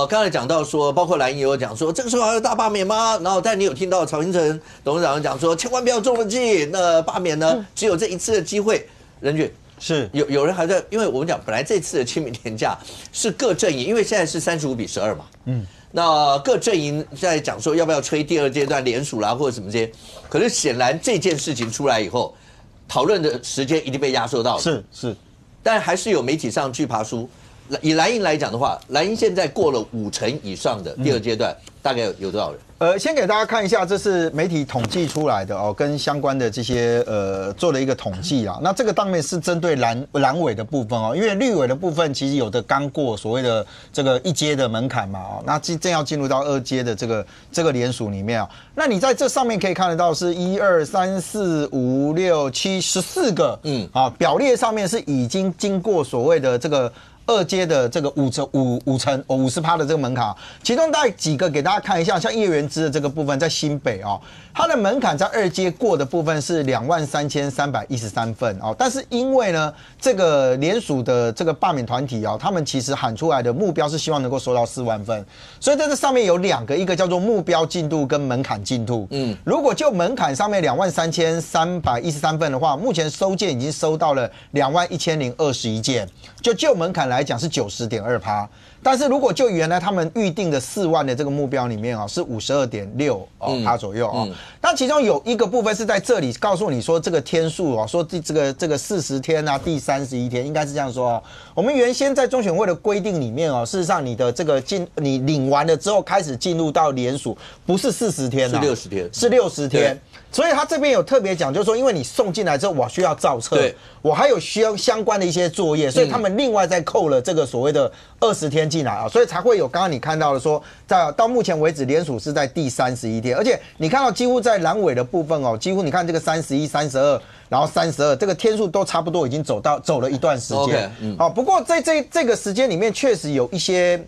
刚才讲到说，包括蓝营也有讲说，这个时候还有大罢免吗？然后，但你有听到曹兴诚董事长讲说，千万不要中了计，那罢免呢，只有这一次的机会。任俊。是有人还在，因为我们讲本来这次的清明年假是各阵营，因为现在是35-12嘛，那各阵营在讲说要不要吹第2阶段联署啦或者什么这些，可是显然这件事情出来以后，讨论的时间一定被压缩到了，是，但还是有媒体上去爬书。以蓝营来讲的话，蓝营现在过了5成以上的第2阶段，大概有多少人？先给大家看一下，这是媒体统计出来的哦，跟相关的这些做了一个统计啊。那这个当然是针对蓝委的部分哦，因为绿委的部分其实有的刚过所谓的这个1阶的门槛嘛哦，那正要进入到2阶的这个联署里面啊。那你在这上面可以看得到是1、2、3、4、5、6、7、14个，表列上面是已经经过所谓的这个2阶的这个50%的这个门槛，其中大概几个给大家看一下，像叶元之的这个部分在新北哦，它的门槛在2阶过的部分是23313份哦，但是因为呢这个联署的这个罢免团体哦，他们其实喊出来的目标是希望能够收到4万份，所以在这上面有2个，一个叫做目标进度跟门槛进度。如果就门槛上面23313份的话，目前收件已经收到了21021件，就门槛来讲是90.2%，但是如果就原来他们预定的4万的这个目标里面啊，是52.6%左右哦。那其中有一个部分是在这里告诉你说这个天数哦，说这个40天啊，第31天应该是这样说哦。我们原先在中选会的规定里面哦，事实上你的这个你领完了之后开始进入到联署，不是40天啊，是60天。所以他这边有特别讲，就是说，因为你送进来之后，我需要造册，我还有需要相关的一些作业，所以他们另外再扣了这个所谓的20天进来啊，所以才会有刚刚你看到的说，到目前为止联署是在第31天，而且你看到几乎在蓝委的部分哦，几乎你看这个31、32，然后32，这个天数都差不多已经走了一段时间。好，不过在这个时间里面，确实有一些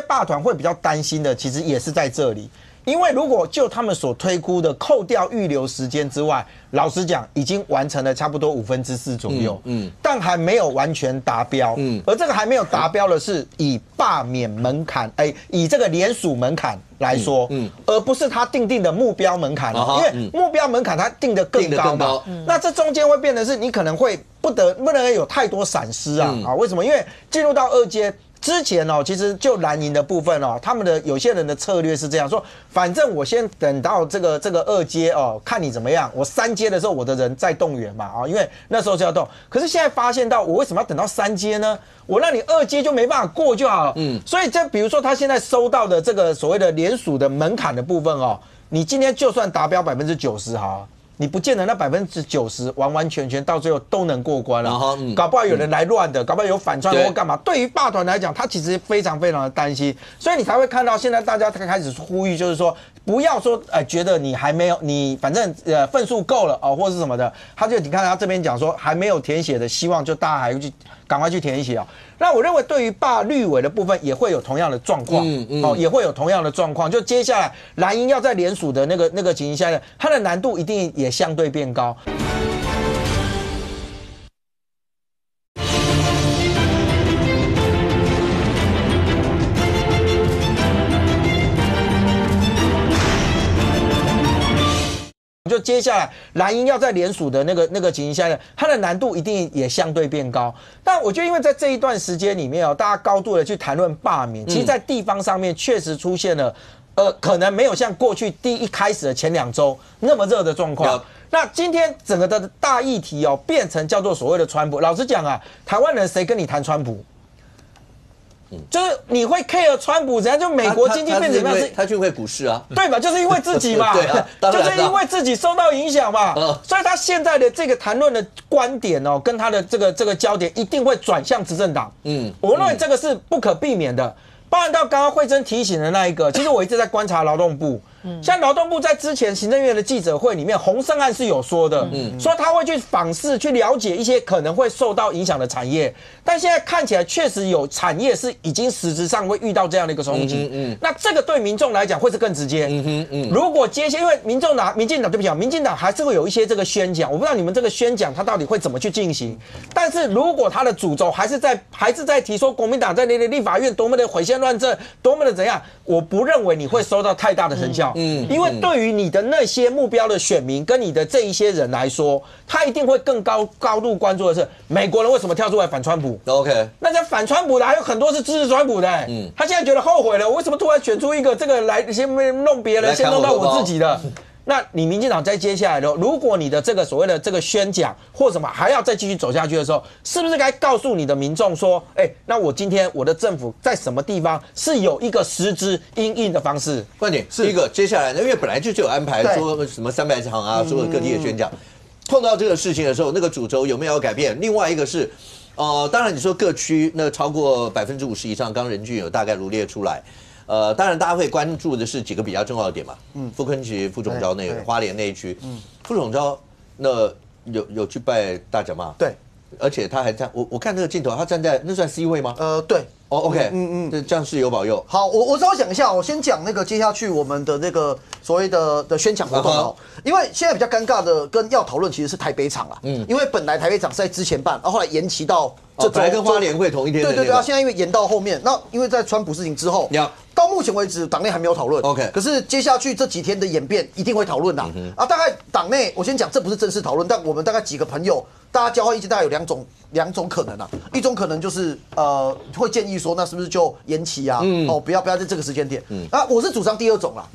罢团会比较担心的，其实也是在这里。因为如果就他们所推估的扣掉预留时间之外，老实讲已经完成了差不多4%左右，但还没有完全达标，而这个还没有达标的是以罢免门槛，以这个联署门槛来说，而不是他定的目标门槛，因为目标门槛他定的更高嘛，那这中间会变成是你可能会不能有太多闪失啊，为什么？因为进入到2阶。之前哦，其实就蓝营的部分哦，他们的有些人的策略是这样说，反正我先等到这个2阶哦，看你怎么样。我3阶的时候，我的人再动员嘛啊，因为那时候就要动。可是现在发现到，我为什么要等到3阶呢？我让你2阶就没办法过就好了。所以比如说他现在收到的这个所谓的联署的门槛的部分哦，你今天就算达标90%好。你不见得那90%完完全全到最后都能过关了，搞不好有人来乱的，搞不好有反串或干嘛。对于罢团来讲，他其实非常非常的担心，所以你才会看到现在大家开始呼吁，就是说不要说觉得你还没有你反正份数够了哦，或是什么的，你看他这边讲说还没有填写的，希望就大家还去赶快去填写哦。那我认为对于罢绿委的部分也会有同样的状况，也会有同样的状况。就接下来蓝营要在联署的那个情形下，它的难度一定也相对变高。就接下来蓝营要在联署的那个情形下，它的难度一定也相对变高。但我觉得，因为在这一段时间里面哦，大家高度的去谈论罢免，其实在地方上面确实出现了，可能没有像过去一开始的前2周那么热的状况。那今天整个的大议题哦，变成叫做所谓的川普。老实讲啊，台湾人谁跟你谈川普？就是你会 care 川普怎样，就美国经济变怎么样？他就会股市啊，对吧？就是因为自己嘛，对啊，就是因为自己受到影响嘛，所以他现在的这个谈论的观点哦，跟他的这个焦点一定会转向执政党。我认为这个是不可避免的。包含到刚刚慧珍提醒的那一个，其实我一直在观察劳动部。像劳动部在之前行政院的记者会里面，洪胜汉是有说的，说他会去访视，去了解一些可能会受到影响的产业。但现在看起来，确实有产业是已经实质上会遇到这样的一个冲击。那这个对民众来讲会是更直接。如果接下，因为民进党对不起，民进党还是会有一些这个宣讲，我不知道你们这个宣讲它到底会怎么去进行。但是如果他的主轴还是在提说国民党在立法院多么的毁宪乱政，多么的怎样，我不认为你会收到太大的成效。因为对于你的那些目标的选民跟你的这一些人来说，他一定会更高度关注的是美国人为什么跳出来反川普。OK， 那在反川普的还有很多是支持川普的。他现在觉得后悔了，我为什么突然选出一个这个来先弄别人，先弄到我自己的？那你民进党在接下来的，如果你的这个所谓的这个宣讲或什么还要再继续走下去的时候，是不是该告诉你的民众说，那我今天我的政府在什么地方是有一个实质因应的方式？关键是一个接下来呢，因为本来就是有安排说什么300场啊，所有各地的宣讲，碰到这个事情的时候，那个主轴有没有要改变？另外一个是，当然你说各区那超过50%以上，刚人均有大概罗列出来。当然大家会关注的是几个比较重要的点嘛，傅昆萁、傅总召那个花莲那一区，傅总召那有去拜大甲妈，对，而且他还站，我看那个镜头，他站在那算 C 位吗？对。OK， 这样是有保佑。好，我稍微讲一下，我先讲那个接下去我们的那个所谓的宣讲活动哦，因为现在比较尴尬的跟要讨论其实是台北场啦，因为本来台北场是在之前办，然后后来延期到这本来跟花莲会同一天的，对，现在因为延到后面，那因为在川普事情之后，到目前为止党内还没有讨论 ，OK， 可是接下去这几天的演变一定会讨论啦，大概党内我先讲，这不是正式讨论，但我们大概几个朋友。大家交换意见，大概有两种可能啊。一种可能就是会建议说，那是不是就延期啊？不要在这个时间点。我是主张第二种啦。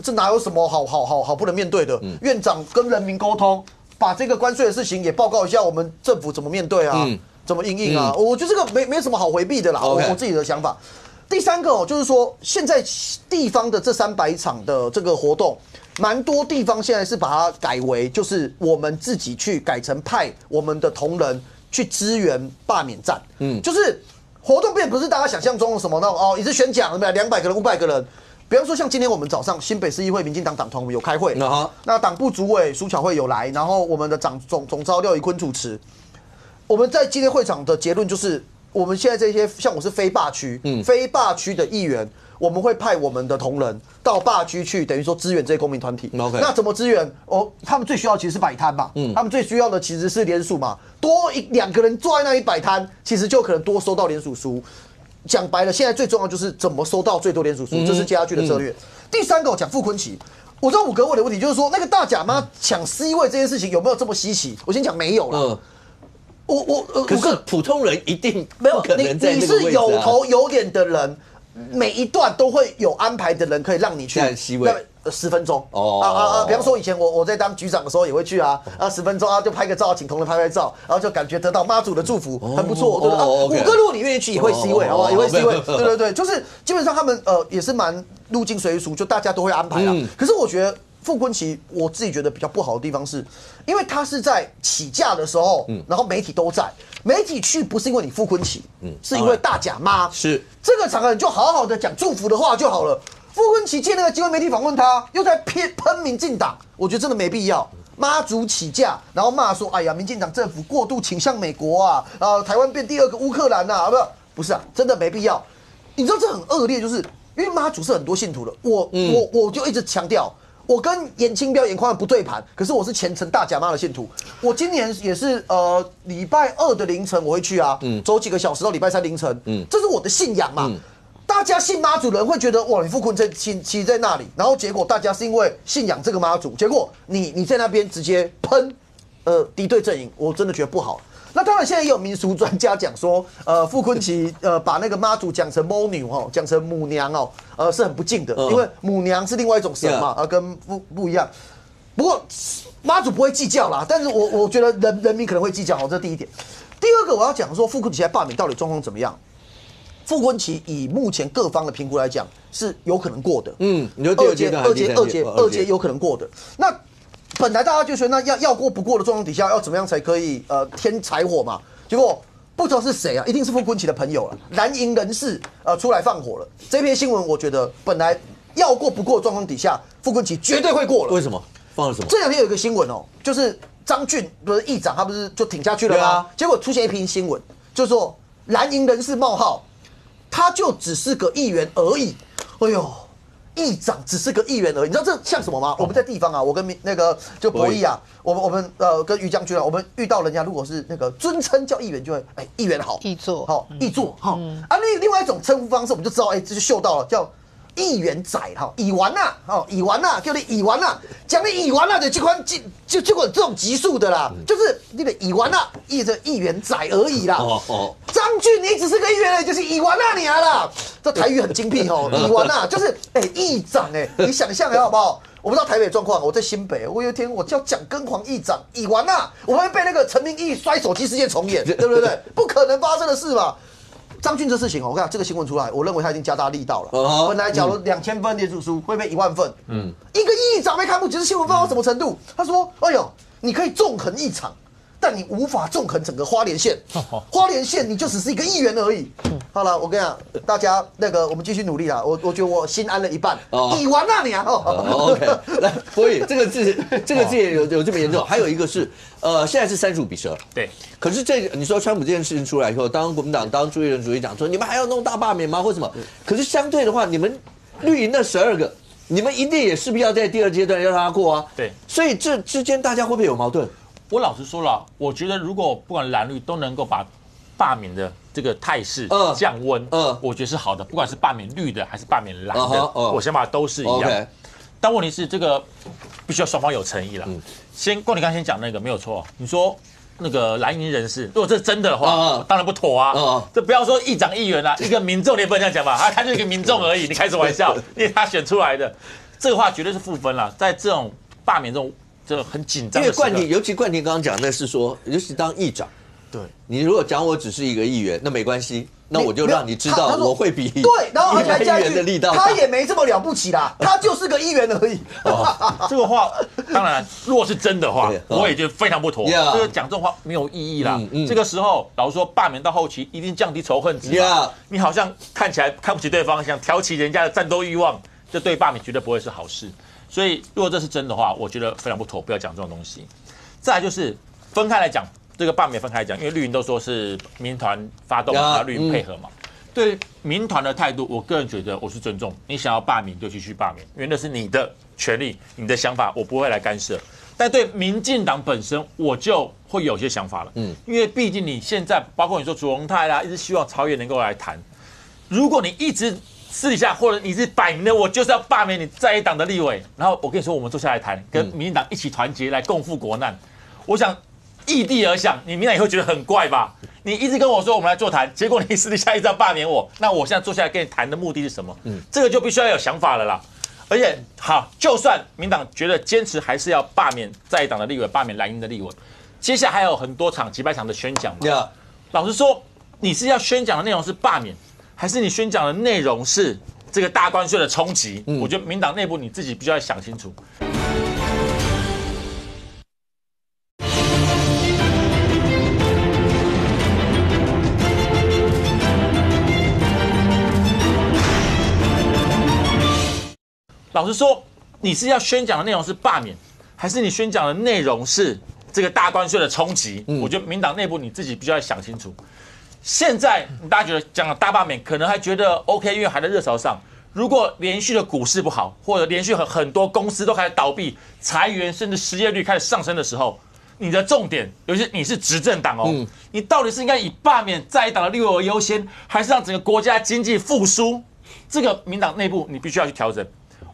这哪有什么好不能面对的？院长跟人民沟通，把这个关税的事情也报告一下，我们政府怎么面对啊？怎么因应啊？我觉得这个没什么好回避的啦。我自己的想法。第三个就是说，现在地方的这300场的这个活动。蛮多地方现在是把它改为，就是我们自己去改成派我们的同仁去支援罢免战，就是活动变不是大家想象中的什么那种一次宣讲200个人、500个人。比方说像今天我们早上新北市议会民进党党团有开会，那党部主委苏巧慧有来，然后我们的总召廖宜坤主持。我们在今天会场的结论就是，我们现在这些像我是非罢区的议员。我们会派我们的同仁到罢区去，等于说支援这些公民团体。那怎么支援？他们最需要其实是摆摊嘛。他们最需要的其实是联署嘛。多2个人坐在那里摆摊，其实就可能多收到联署书。讲白了，现在最重要就是怎么收到最多联署书，这是接下去的策略。第三个，我讲傅昆萁。我知道5个问的问题就是说，那个大甲妈抢C位这件事情有没有这么稀奇？我先讲没有了。可是普通人一定没有可能在那个位置啊。你是有头有脸的人。每一段都会有安排的人可以让你去10分钟比方说以前我在当局长的时候也会去10分钟就拍个照，请同仁拍照，然后就感觉得到妈祖的祝福，很不错。5个如果你愿意去也会 C 位，好不好？也会 C 位。对，就是基本上他们也是蛮入境随俗，就大家都会安排啊。可是我觉得傅昆萁，我自己觉得比较不好的地方是，因为他是在起驾的时候，然后媒体都在。媒体去不是因为你傅昆萁，是因为大甲妈。是这个场合你就好好的讲祝福的话就好了。傅昆萁借那个机会媒体访问他，又在喷民进党，我觉得真的没必要。妈祖起驾，然后骂说：“哎呀，民进党政府过度倾向美国啊，台湾变第2个乌克兰啊，不是啊，真的没必要。你知道这很恶劣，就是因为妈祖是很多信徒的，我就一直强调。”我跟严清标、严宽不对盘，可是我是虔诚大甲妈的信徒。我今年也是礼拜2的凌晨我会去走几个小时到礼拜3凌晨，这是我的信仰嘛。大家信妈祖的人会觉得哇，你傅昆萁其在那里，然后结果大家是因为信仰这个妈祖，结果你在那边直接喷敌对阵营，我真的觉得不好。那当然，现在也有民俗专家讲说，傅昆萁把那个妈祖讲成母牛讲成母娘是很不敬的，因为母娘是另外一种神嘛，跟不一样。不过妈祖不会计较啦，但是我觉得人民可能会计较，这是第一点。第二个我要讲说，傅昆萁在罢免到底状况怎么样？傅昆萁以目前各方的评估来讲是有可能过的。你说第二阶段二阶有可能过的。那本来大家就说那要过不过的状况底下，要怎么样才可以添柴火嘛？结果不知道是谁啊，一定是傅昆萁的朋友了，蓝营人士出来放火了。这篇新闻我觉得本来要过不过的状况底下，傅昆萁绝对会过了。为什么？放了什么？这两天有一个新闻哦，就是张俊不是议长，他不是就挺下去了吗？结果出现一篇新闻，就是说蓝营人士冒号，他就只是个议员而已。哎呦，议长只是个议员而已，你知道这像什么吗？我们在地方啊，我跟那个就博弈啊，我们跟于将军啊，我们遇到人家如果是那个尊称叫议员，就会议员好，议座好，议座好啊。另外一种称呼方式，我们就知道这就嗅到了，叫议员仔哈，已完呐，已完呐，叫你已完呐，讲你已完了的这款结果这种级数的啦，就是那个已完了，议员仔而已啦。张俊你只是个议员而已，就是已完了你啦。这台语很精辟哦，已完了就是议长你想象好不好？我不知道台北的状况，我在新北，我有一天我叫蒋根煌议长已完了，我会被那个陈明义摔手机事件重演，对不对？不可能发生的事嘛。张俊这事情我看这个新闻出来，我认为他已经加大力道了。本来假如2000份联署书会被1万份，一个议长被看不起，这新闻放到什么程度？他说：“哎呦，你可以纵横一场，但你无法纵横整个花莲县。花莲县你就只是一个议员而已。”好了，我跟你讲，大家我们继续努力啦。我觉得我心安了一半。已完了你啊！OK， 来，所以这个字也有这么严重。还有一个是，现在是35-12。对。可是你说川普这件事情出来以后，当国民党当朱立伦主席讲说，你们还要弄大罢免吗？或什么？可是相对的话，你们绿营那12个，你们一定也势必要在第二阶段要让他过啊。对。所以这之间大家会不会有矛盾？我老实说了，我觉得如果不管蓝绿都能够把罢免的这个态势降温，我觉得是好的。不管是罢免绿的还是罢免蓝的，我想法都是一样。但问题是这个必须要双方有诚意了。郭你刚先讲那个没有错，你说那个蓝营人士，如果这是真的话，当然不妥啊。这不要说议长议员啦，一个民众你也不能这样讲吧？他就是一个民众而已，你开什么玩笑？因为他选出来的，这个话绝对是负分啦。在这种罢免这种很紧张的时刻，尤其冠廷刚刚讲的是说，尤其当议长。对，你如果讲我只是一个议员，那没关系，那我就让你知道我会比对，然后而且还加一句，他也没这么了不起啦，他就是个议员而已。这个话当然，如果是真的话，我也觉得非常不妥。这个讲这种话没有意义啦。这个时候，老实说，罢免到后期一定降低仇恨值。你好像看起来看不起对方，想挑起人家的战斗欲望，这对罢免绝对不会是好事。所以，如果这是真的话，我觉得非常不妥，不要讲这种东西。再来就是分开来讲。这个罢免分开讲，因为绿营都说是民团发动，然后绿营配合嘛。对民团的态度，我个人觉得我是尊重。你想要罢免就继续罢免，因为那是你的权利、你的想法，我不会来干涉。但对民进党本身，我就会有些想法了。因为毕竟你现在，包括你说卓荣泰啦，一直希望朝野能够来谈。如果你一直私底下，或者你是摆明的，我就是要罢免你在野党的立委，然后我跟你说，我们坐下来谈，跟民进党一起团结来共赴国难。我想。异地而想，你明天也会觉得很怪吧？你一直跟我说我们来座谈，结果你私底下一直要罢免我，那我现在坐下来跟你谈的目的是什么？这个就必须要有想法了啦。而且好，就算民党觉得坚持还是要罢免在党的立委，罢免蓝营的立委，接下来还有很多场几百场的宣讲嘛。老实说，你是要宣讲的内容是罢免，还是你宣讲的内容是这个大关税的冲击？我觉得民党内部你自己必须要想清楚。老实说，你是要宣讲的内容是罢免，还是你宣讲的内容是这个大关税的冲击？我觉得民党内部你自己必须要想清楚。现在大家觉得讲了大罢免，可能还觉得 OK， 因为还在热潮上。如果连续的股市不好，或者连续很多公司都开始倒闭、裁员，甚至失业率开始上升的时候，你的重点，尤其你是执政党哦，你到底是应该以罢免在野党的立委为优先，还是让整个国家经济复苏？这个民党内部你必须要去调整。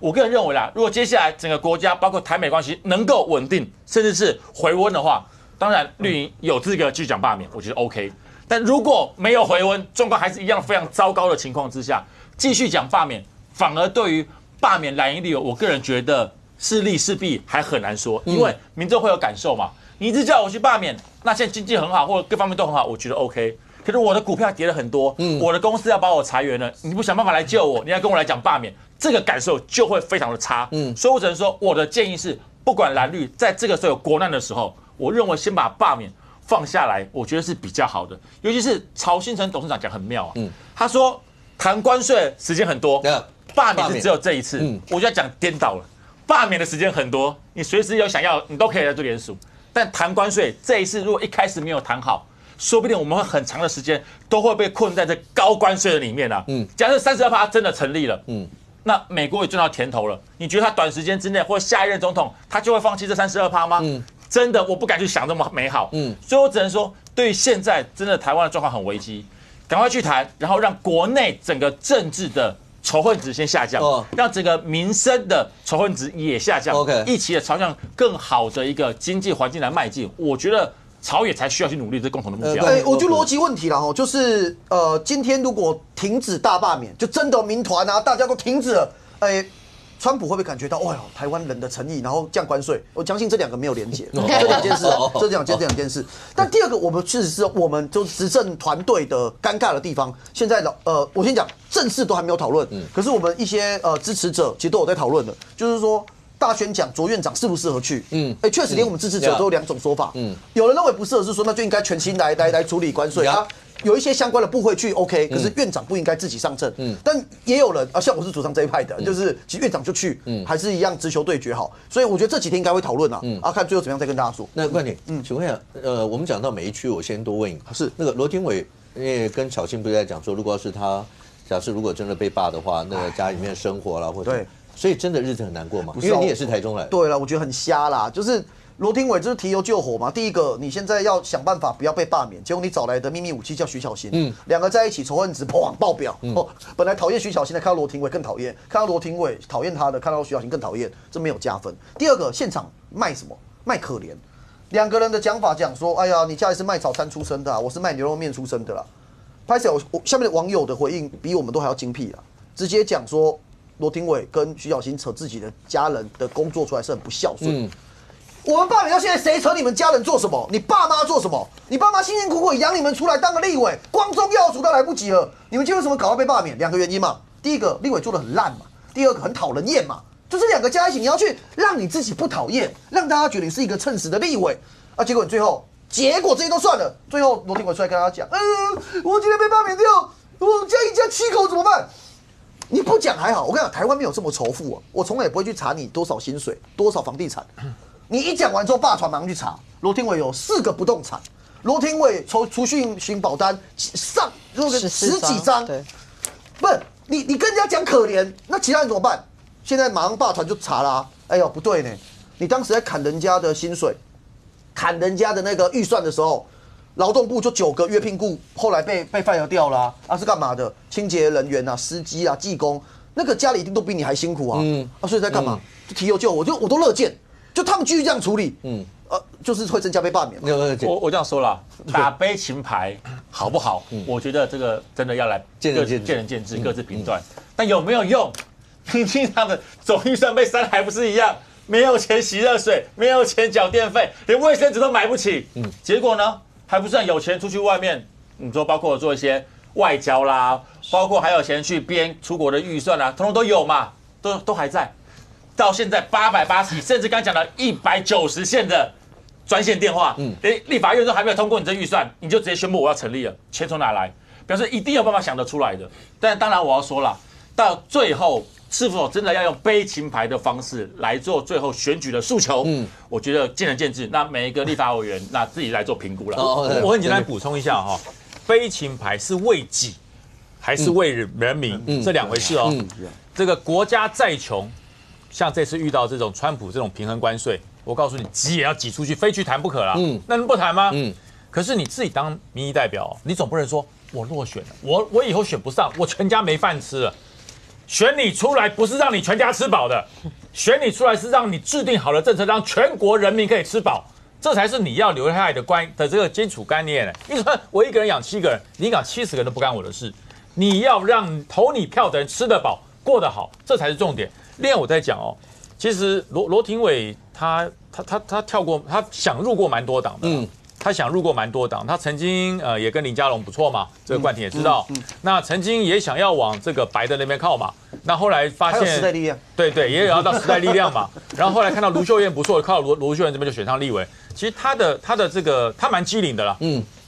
我个人认为啦，如果接下来整个国家包括台美关系能够稳定，甚至是回温的话，当然绿营有资格继续讲罢免，我觉得 OK。但如果没有回温，状况还是一样非常糟糕的情况之下，继续讲罢免，反而对于罢免蓝营立委，我个人觉得是利是弊还很难说，因为民众会有感受嘛。你一直叫我去罢免，那现在经济很好，或者各方面都很好，我觉得 OK。可是我的股票跌了很多，我的公司要把我裁员了，你不想办法来救我，你要跟我来讲罢免，这个感受就会非常的差。所以我只能说，我的建议是，不管蓝绿，在这个时候有国难的时候，我认为先把罢免放下来，我觉得是比较好的。尤其是曹新成董事长讲很妙啊，他说谈关税时间很多，罢免是只有这一次，我就要讲颠倒了。罢免的时间很多，你随时有想要，你都可以来做联署。但谈关税这一次，如果一开始没有谈好，说不定我们会很长的时间都会被困在这高关税的里面啊。假设32%真的成立了，那美国也赚到甜头了。你觉得他短时间之内或下一任总统他就会放弃这32%吗？真的我不敢去想这么美好。所以我只能说，对于现在真的台湾的状况很危机，赶快去谈，然后让国内整个政治的仇恨值先下降，让整个民生的仇恨值也下降，一起的朝向更好的一个经济环境来迈进。我觉得朝野才需要去努力这共同的目标。我觉得逻辑问题啦，就是今天如果停止大罢免，就真的民团啊，大家都停止了，川普会不会感觉到，台湾人的诚意，然后降关税？我相信这两个没有连结，这两件事。但第二个，我们确实是我们就执政团队的尴尬的地方。现在我先讲，正式都还没有讨论，可是我们一些支持者其实都有在讨论的，就是说大选讲卓院长适不适合去？确实连我们支持者都有两种说法。有人认为不适合，是说那就应该全心来处理关税啊。有一些相关的部会去 OK， 可是院长不应该自己上阵。但也有人像我是主张这一派的，就是其实院长就去，还是一样直球对决好。所以我觉得这几天应该会讨论看最后怎么样再跟大家说。那冠廷，请问一下，我们讲到每一区，我先多问一个，是那个罗廷伟，因为跟小新不是在讲说，如果要是他，假设如果真的被罢的话，那个家里面生活啦或者，所以真的日子很难过嘛？因为你也是台中来的。对了，我觉得很瞎啦，就是。罗廷伟就是提油救火嘛。第一个，你现在要想办法不要被罢免，结果你找来的秘密武器叫徐小新，两个在一起仇恨值爆表。本来讨厌徐小新的，看到罗廷伟更讨厌；看到罗廷伟讨厌他的，看到徐小新更讨厌，这没有加分。第二个，现场卖什么？卖可怜。两个人的讲法讲说，哎呀，你家里是卖早餐出身的我是卖牛肉面出身的啦。拍摄我下面的网友的回应比我们都还要精辟啊，直接讲说罗廷伟跟徐小新扯自己的家人的工作出来是很不孝顺。我们罢免到现在，谁扯你们家人做什么？你爸妈做什么？你爸妈辛辛苦苦养你们出来当个立委，光宗耀祖都来不及了。你们今天为什么搞到被罢免？两个原因嘛。第一个，立委做得很烂嘛；第二个，很讨人厌嘛。就这两个加一起，你要去让你自己不讨厌，让大家觉得你是一个称职的立委结果你最后，结果这些都算了，最后罗廷伟出来跟他讲，我今天被罢免掉，我家一家7口怎么办？你不讲还好，我跟你讲，台湾没有这么仇富我从来也不会去查你多少薪水、多少房地产。你一讲完之后，罢传马上去查，罗廷伟有4个不动产，罗廷伟储蓄型保单上10几张，不是你跟人家讲可怜，那其他人怎么办？现在马上罢传就查啦。哎呦，不对呢，你当时在砍人家的薪水，砍人家的那个预算的时候，劳动部就9个约聘雇，后来被 fire 掉了是干嘛的？清洁人员司机技工，那个家里一定都比你还辛苦所以在干嘛？就提油救火，我都乐见。就他们继续这样处理，就是会增加被罢免。我这样说了，打悲情牌好不好？我觉得这个真的要来见仁见智，各自评断。但有没有用？平常的总预算被删还不是一样？没有钱洗热水，没有钱缴电费，连卫生纸都买不起。结果呢，还不是有钱出去外面？你说包括做一些外交啦，包括还有钱去编出国的预算通通都有嘛，都还在。到现在880，甚至刚讲的190线的专线电话，连立法院都还没有通过你这预算，你就直接宣布我要成立了，钱从哪来？表示一定有办法想得出来的。但当然我要说了，到最后是否真的要用悲情牌的方式来做最后选举的诉求？我觉得见仁见智。那每一个立法委员那自己来做评估了。我很简单补充一下悲情牌是为己还是为人民，这2回事这个国家再穷。像这次遇到这种川普这种平衡关税，我告诉你，挤也要挤出去，非去谈不可啦。那能不谈吗？可是你自己当民意代表，你总不能说我落选了，我以后选不上，我全家没饭吃了。选你出来不是让你全家吃饱的，选你出来是让你制定好的政策，让全国人民可以吃饱，这才是你要留下来的这个基础概念。你说我一个人养7个人，你养70个人都不干我的事，你要让投你票的人吃得饱，过得好，这才是重点。另外我在讲其实罗廷伟他跳过，他想入过蛮多党的他想入过蛮多党，他曾经也跟林佳龙不错嘛，这个冠廷也知道。那曾经也想要往这个白的那边靠嘛，那后来发现时代力量，对，也有要到时代力量嘛。然后后来看到卢秀燕不错，靠卢秀燕这边就选上立委。其实他的这个他蛮机灵的啦，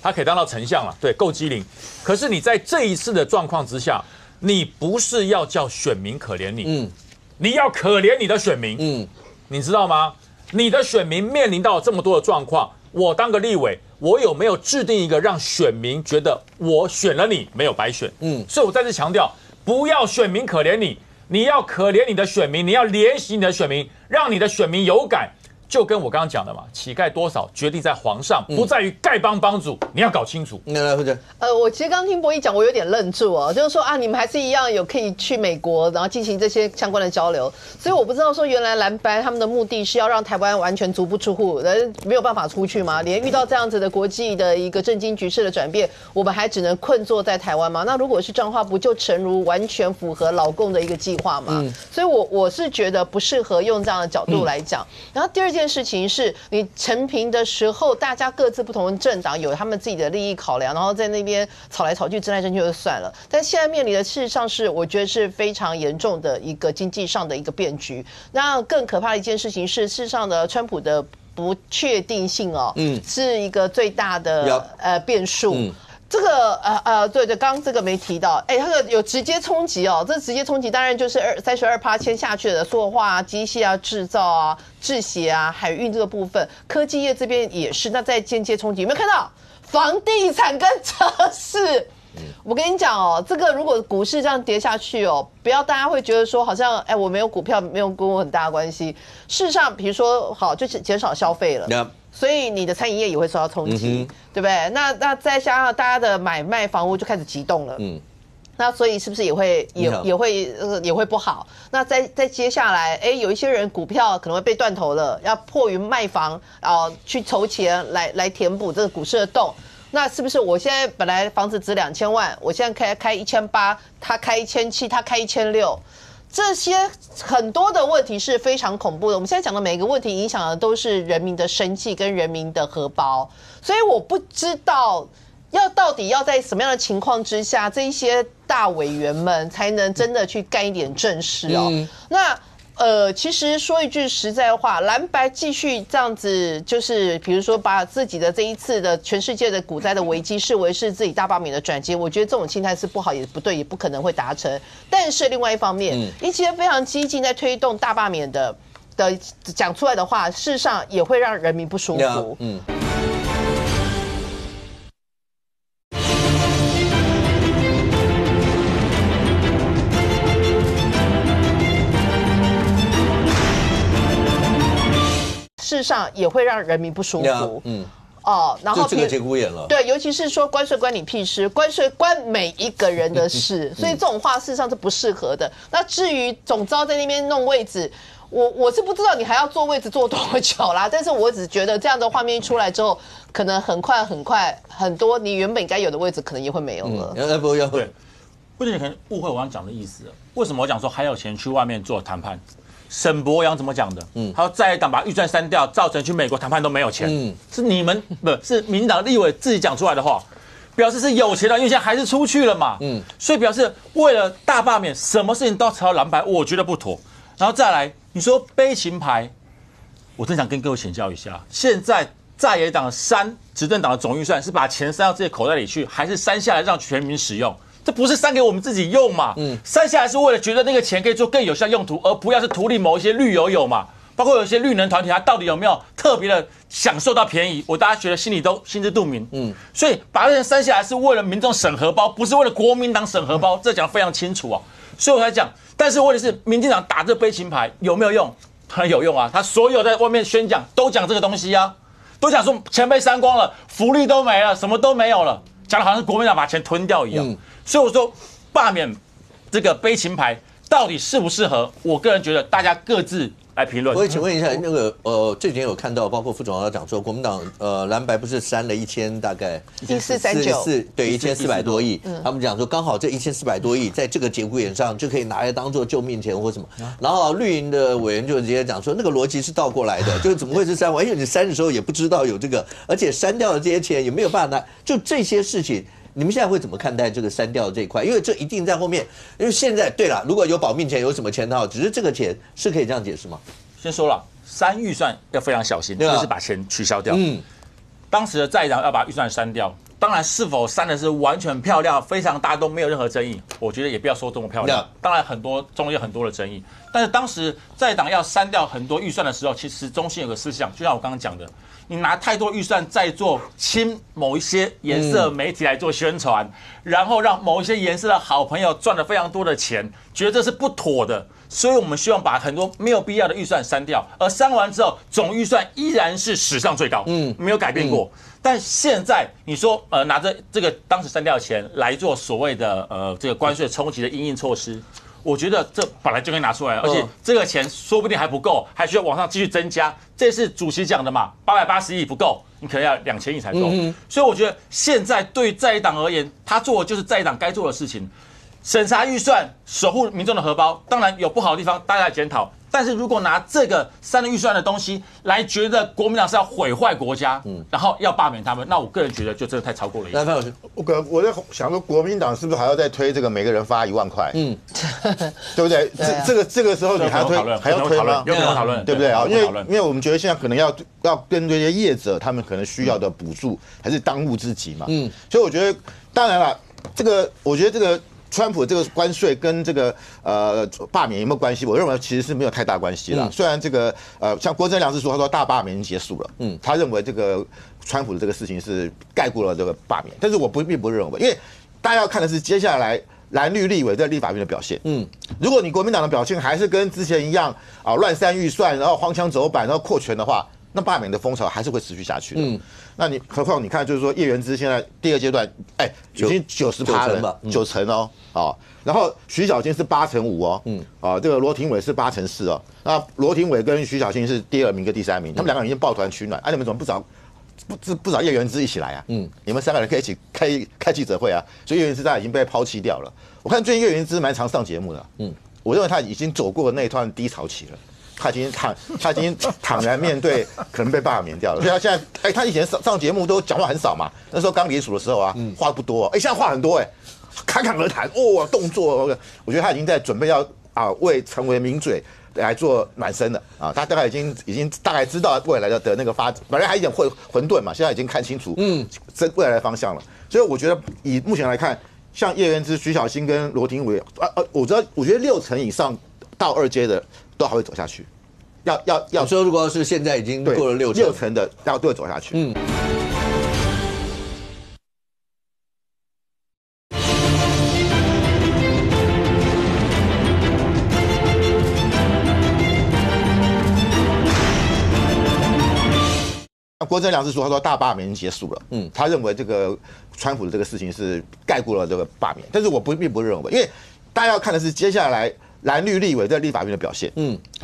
他可以当到丞相了，对，够机灵。可是你在这一次的状况之下，你不是要叫选民可怜你，你要可怜你的选民，你知道吗？你的选民面临到这么多的状况，我当个立委，我有没有制定一个让选民觉得我选了你没有白选？所以我再次强调，不要选民可怜你，你要可怜你的选民，你要怜惜你的选民，让你的选民有感。就跟我刚刚讲的嘛，乞丐多少决定在皇上，不在于丐帮帮主，你要搞清楚。我其实刚听博弈讲，我有点愣住哦，就是说啊，你们还是一样有可以去美国，然后进行这些相关的交流，所以我不知道说原来蓝白他们的目的是要让台湾完全足不出户，没有办法出去吗？连遇到这样子的国际的一个政经局势的转变，我们还只能困坐在台湾吗？那如果是这样的话，不就诚如完全符合老共的一个计划吗？所以我是觉得不适合用这样的角度来讲。然后第二件事情是你陈平的时候，大家各自不同的政党有他们自己的利益考量，然后在那边吵来吵去、争来争去就算了。但现在面临的事实上是，我觉得是非常严重的一个经济上的一个变局。那更可怕的一件事情是，事实上的川普的不确定性哦，是一个最大的变数。这个对，刚刚这个没提到，它这个有直接冲击哦。这直接冲击当然就是32%签下去的塑化啊、机械啊、制造啊、制鞋啊、海运这个部分，科技业这边也是。那在间接冲击有没有看到房地产跟车市？我跟你讲哦，这个如果股市这样跌下去哦，不要大家会觉得说好像我没有股票没有跟我很大的关系。事实上，比如说好就是减少消费了。所以你的餐饮业也会受到冲击，对不对？那再加上大家的买卖房屋就开始急动了，那所以是不是也会不好？那再接下来，有一些人股票可能会被断头了，要迫于卖房去筹钱来填补这个股市的洞。那是不是我现在本来房子值2000万，我现在开1800，他开1700，他开1600？这些很多的问题是非常恐怖的。我们现在讲的每一个问题，影响的都是人民的生计跟人民的荷包。所以我不知道到底要在什么样的情况之下，这一些大委员们才能真的去干一点正事哦。那其实说一句实在话，蓝白继续这样子，就是比如说把自己的这一次的全世界的股灾的危机视为是自己大罢免的转机，我觉得这种心态是不好，也不对，也不可能会达成。但是另外一方面，一些非常激进在推动大罢免的讲出来的话，事实上也会让人民不舒服。事实上也会让人民不舒服。然后这个节骨眼了。对，尤其是说关税关你屁事，关税关每一个人的事，所以这种话事实上是不适合的。那至于总召在那边弄位置，我是不知道你还要坐位置坐多久啦。但是我只觉得这样的画面一出来之后，可能很快很多你原本该有的位置可能也会没有了。对，不仅可能误会我刚讲的意思。为什么我讲说还有钱去外面做谈判？沈伯洋怎么讲的？他说在野党把预算删掉，造成去美国谈判都没有钱。是你们是民进党立委自己讲出来的话，表示是有钱的，因为现在还是出去了嘛。所以表示为了大罢免，什么事情都要朝蓝白，我觉得不妥。然后再来，你说悲情牌，我真想跟各位请教一下，现在在野党删执政党的总预算，是把钱塞到自己口袋里去，还是删下来让全民使用？这不是删给我们自己用嘛？删下来是为了觉得那个钱可以做更有效用途，而不要是图利某一些绿友嘛。包括有一些绿能团体，他到底有没有特别的享受到便宜？大家觉得心里都心知肚明。所以把这钱删下来是为了民众审核包，不是为了国民党审核包，这讲得非常清楚啊。所以我才讲，但是问题是，民进党打这悲情牌有没有用？当然有用啊！他所有在外面宣讲都讲这个东西啊，都讲说钱被删光了，福利都没了，什么都没有了，讲的好像是国民党把钱吞掉一样。所以我说，罢免这个悲情牌到底适不适合？我个人觉得大家各自来评论。我也请问一下，那个这几天有看到，包括副总要讲说，国民党蓝白不是删了大概1439对1400多亿，他们讲说刚好这1400多亿在这个节骨眼上就可以拿来当做救命钱或什么，然后绿营的委员就直接讲说那个逻辑是倒过来的，就是怎么会是删完？因为你删的时候也不知道有这个，而且删掉的这些钱也没有办法拿，就这些事情。你们现在会怎么看待这个删掉的这一块？因为这一定在后面。因为现在对了，如果有保命钱，有什么钱套，只是这个钱是可以这样解释吗？先说了，删预算要非常小心，就是把钱取消掉。当时的在党要把预算删掉，当然是否删的是完全漂亮、非常大都没有任何争议，我觉得也不要说这么漂亮。当然中间有很多的争议，但是当时在党要删掉很多预算的时候，其实中心有个思想，就像我刚刚讲的。你拿太多预算在做亲某一些颜色媒体来做宣传，然后让某一些颜色的好朋友赚了非常多的钱，觉得这是不妥的，所以我们希望把很多没有必要的预算删掉，而删完之后总预算依然是史上最高，没有改变过。但现在你说拿着这个当时删掉的钱来做所谓的这个关税冲击的因应措施。我觉得这本来就可以拿出来，而且这个钱说不定还不够，还需要往上继续增加。这是主席讲的嘛，880亿不够，你可能要2000亿才够。所以我觉得现在对在野党而言，他做的就是在野党该做的事情，审查预算，守护民众的荷包。当然有不好的地方，大家来检讨。但是如果拿这个删了预算的东西来觉得国民党是要毁坏国家，然后要罢免他们，那我个人觉得就真的太超过了一点。来，范老师，我在想说，国民党是不是还要再推这个每个人发1万块？对不对？这个时候你还要推吗？有可能讨论，对不对啊？因为我们觉得现在可能要跟这些业者他们可能需要的补助还是当务之急嘛。所以我觉得，当然了，我觉得这个。川普这个关税跟这个罢免有没有关系？我认为其实是没有太大关系啦。虽然这个像郭正亮是说，他说大罢免已经结束了，他认为这个川普的这个事情是盖过了这个罢免，但是我并不认为，因为大家要看的是接下来蓝绿立委在立法院的表现。如果你国民党的表现还是跟之前一样乱删预算，然后荒腔走板，然后扩权的话，那罢免的风潮还是会持续下去的。那你何况你看，就是说叶元之现在第二阶段，已经90%了，90%哦，然后徐小清是8%哦，这个罗廷伟是8%哦，那罗廷伟跟徐小清是第2名跟第3名，他们2个人已经抱团取暖，你们怎么不找叶元之一起来啊？你们3个人可以一起开记者会啊，所以叶元之已经被抛弃掉了。我看最近叶元之蛮常上节目的，我认为他已经走过那一段低潮期了。他已经坦然面对可能被罢免掉了，所以他现在，他以前上节目都讲话很少嘛，那时候刚离署的时候啊，话不多，现在话很多，侃侃而谈，动作，我觉得他已经在准备要为成为名嘴来做暖身了啊，他大概已经大概知道未来的那个发展，本来还有点混沌嘛，现在已经看清楚这未来的方向了，所以我觉得以目前来看，像叶元之、徐小清跟罗廷伟，我觉得60%以上到2阶的。都还会走下去，要说，如果是现在已经过了60%的，都会走下去。郭正亮是说，他说大罢免已经结束了，他认为这个川普的这个事情是盖过了这个罢免，但是我并不认为，因为大家要看的是接下来。蓝绿立委在立法院的表现，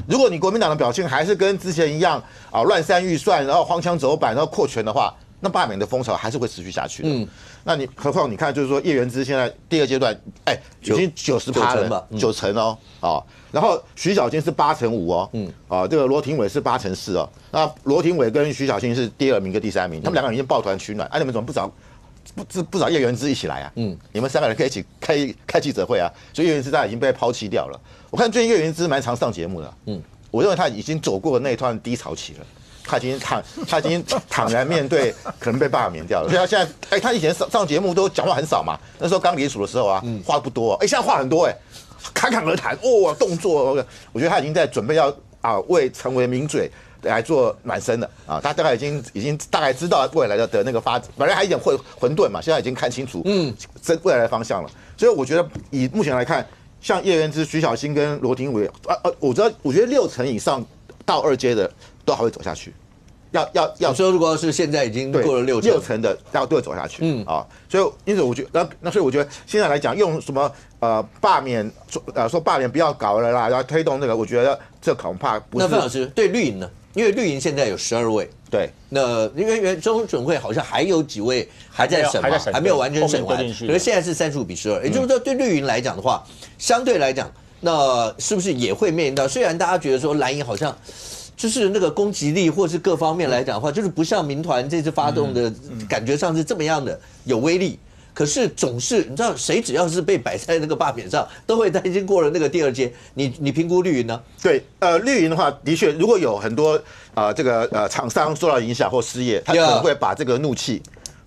如果你国民党的表现还是跟之前一样乱删预算，然后荒腔走板，然后扩权的话，那罢免的风潮还是会持续下去的。那你何况你看，就是说叶元之现在第二阶段，已经90%了，90%哦，然后徐小清是8%哦，这个罗廷伟是8%哦，那罗廷伟跟徐小清是第2名跟第3名，他们2个人已经抱团取暖，你们怎么不找叶元之一起来啊？你们3个人可以一起开记者会啊，所以叶元之已经被抛弃掉了。我看最近叶元之蛮常上节目的，我认为他已经走过那一段低潮期了，他已经坦然面对可能被罢免掉了，所以他现在，他以前上节目都讲话很少嘛，那时候刚离署的时候啊，话不多，现在话很多，侃侃而谈，动作，我觉得他已经在准备要为成为名嘴。来做暖身了啊！他大概已经大概知道未来的那个发展，本来还有点混沌嘛，现在已经看清楚这未来的方向了。所以我觉得以目前来看，像叶元之、徐小清跟罗廷伟，我觉得60%以上到2阶的都还会走下去，要说，如果是现在已经过了6成的，都会走下去。所以因此我觉得，所以我觉得现在来讲，用什么罢免说罢免不要搞了啦，然后推动这个，我觉得这恐怕不是。那范老师对绿营呢？因为绿营现在有12位，对，那因为中准会好像还有几位还在审嘛，还没有完全审完，可是现在是35-12，也就是说对绿营来讲的话，相对来讲，那是不是也会面临到？虽然大家觉得说蓝营好像就是那个攻击力或是各方面来讲的话，就是不像民团这次发动的感觉上是这么样的有威力。可是总是你知道，谁只要是被摆在那个罢免上，都会担心过了那个第2阶。你评估绿营呢？对，绿营的话，的确，如果有很多厂商受到影响或失业，他可能会把这个怒气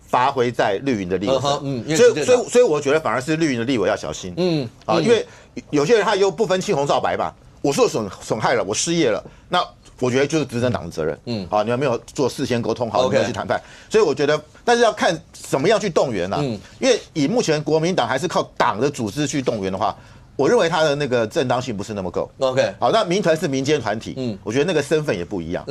发挥在绿营的立委上。所以我觉得反而是绿营的立委要小心。因为有些人他又不分青红皂白嘛，我受损害了，我失业了，那我觉得就是执政党的责任。你们没有做事先沟通好，你们要去谈判。所以我觉得，但是要看怎么样去动员啊。因为以目前国民党还是靠党的组织去动员的话，我认为他的那个正当性不是那么够。OK， 好，那民团是民间团体，我觉得那个身份也不一样。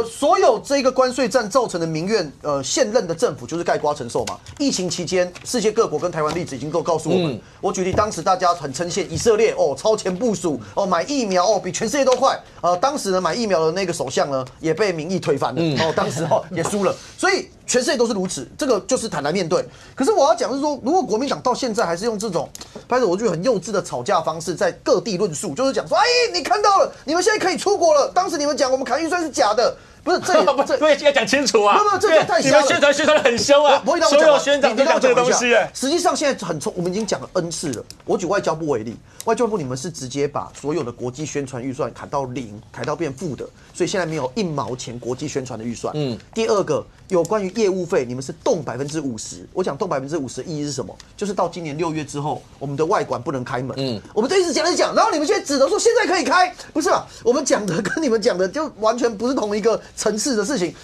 所有这个关税战造成的民怨，现任的政府就是概括承受嘛。疫情期间，世界各国跟台湾例子已经都告诉我们。我举例，当时大家很称羡以色列超前部署买疫苗比全世界都快。当时呢买疫苗的那个首相呢也被民意推翻了，当时也输了。所以全世界都是如此，这个就是坦然面对。可是我要讲的是说，如果国民党到现在还是用这种，拍着我觉得很幼稚的吵架方式，在各地论述，就是讲说，哎，你看到了，你们现在可以出国了。当时你们讲我们砍预算是假的，不是这要讲清楚啊！不，这太你们宣传得很凶啊！所有宣长都讲这个东西。实际上现在我们已经讲了 N 次了。我举外交部为例，外交部你们是直接把所有的国际宣传预算砍到0，砍到变负的，所以现在没有1毛钱国际宣传的预算。第二个，有关于业务费，你们是动50%。我讲动50%的意义是什么？就是到今年6月之后，我们的外馆不能开门。我们这一直讲，然后你们现在指责说现在可以开，不是吧？我们讲的跟你们讲的就完全不是同一个层次的事情。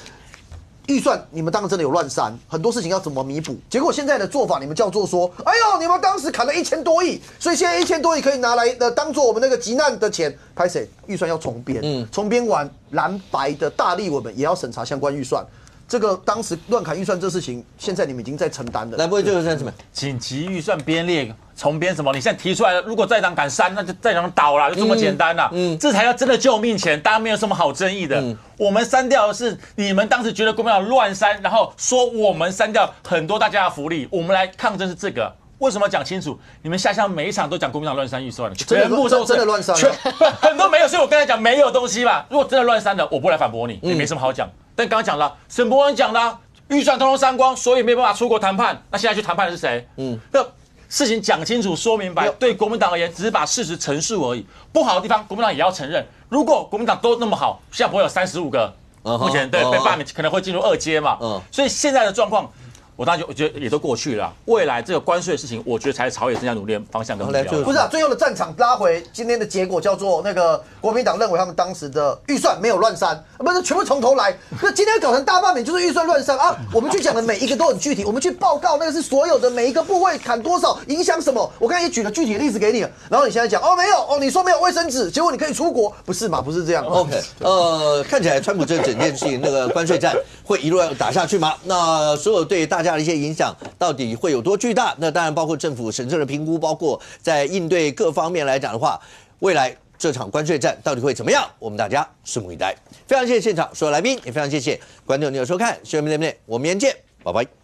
预算你们当然真的有乱删，很多事情要怎么弥补？结果现在的做法，你们叫做说，哎呦，你们当时砍了1000多亿，所以现在1000多亿可以拿来当做我们那个急难的钱。拍谁？预算要重编，重编完蓝白的大立委们也要审查相关预算。这个当时乱砍预算这事情，现在你们已经在承担了。来，不会就是什么紧急预算编列重编什么？你现在提出来了，如果在党敢删，那就在党倒了，就这么简单了。这才叫真的救命钱，大家没有什么好争议的。我们删掉的是你们当时觉得国民党乱删，然后说我们删掉很多大家的福利，我们来抗争是这个。为什么讲清楚？你们下乡每一场都讲国民党乱删预算，全部都真的乱删，很多没有，所以我刚才讲没有东西嘛。如果真的乱删的，我不来反驳你，也没什么好讲。但刚刚讲了，沈伯文讲了，预算通通删光，所以没办法出国谈判。那现在去谈判的是谁？那事情讲清楚、说明白，对国民党而言，只是把事实陈述而已。不好的地方，国民党也要承认。如果国民党都那么好，现在不会有35个，目前对被罢免，可能会进入2阶嘛。所以现在的状况。我当然我觉得也都过去了，未来这个关税的事情，我觉得才是朝野正在努力的方向跟目标。不是啊，最后的战场拉回今天的结果叫做那个国民党认为他们当时的预算没有乱删，不是全部从头来。那今天搞成大罢免就是预算乱删啊！我们去讲的每一个都很具体，我们去报告那个是所有的每一个部位砍多少，影响什么。我刚才也举了具体的例子给你了，然后你现在讲没有你说没有卫生纸，结果你可以出国，不是嘛？不是这样。OK， 看起来川普这整件事情那个关税战会一路要打下去吗？那所有对大家的一些影响。到底会有多巨大？那当然包括政府审慎的评估，包括在应对各方面来讲的话，未来这场关税战到底会怎么样？我们大家拭目以待。非常谢谢现场所有来宾，也非常谢谢观众朋友收看《新闻面对面》，我们明天见，拜拜。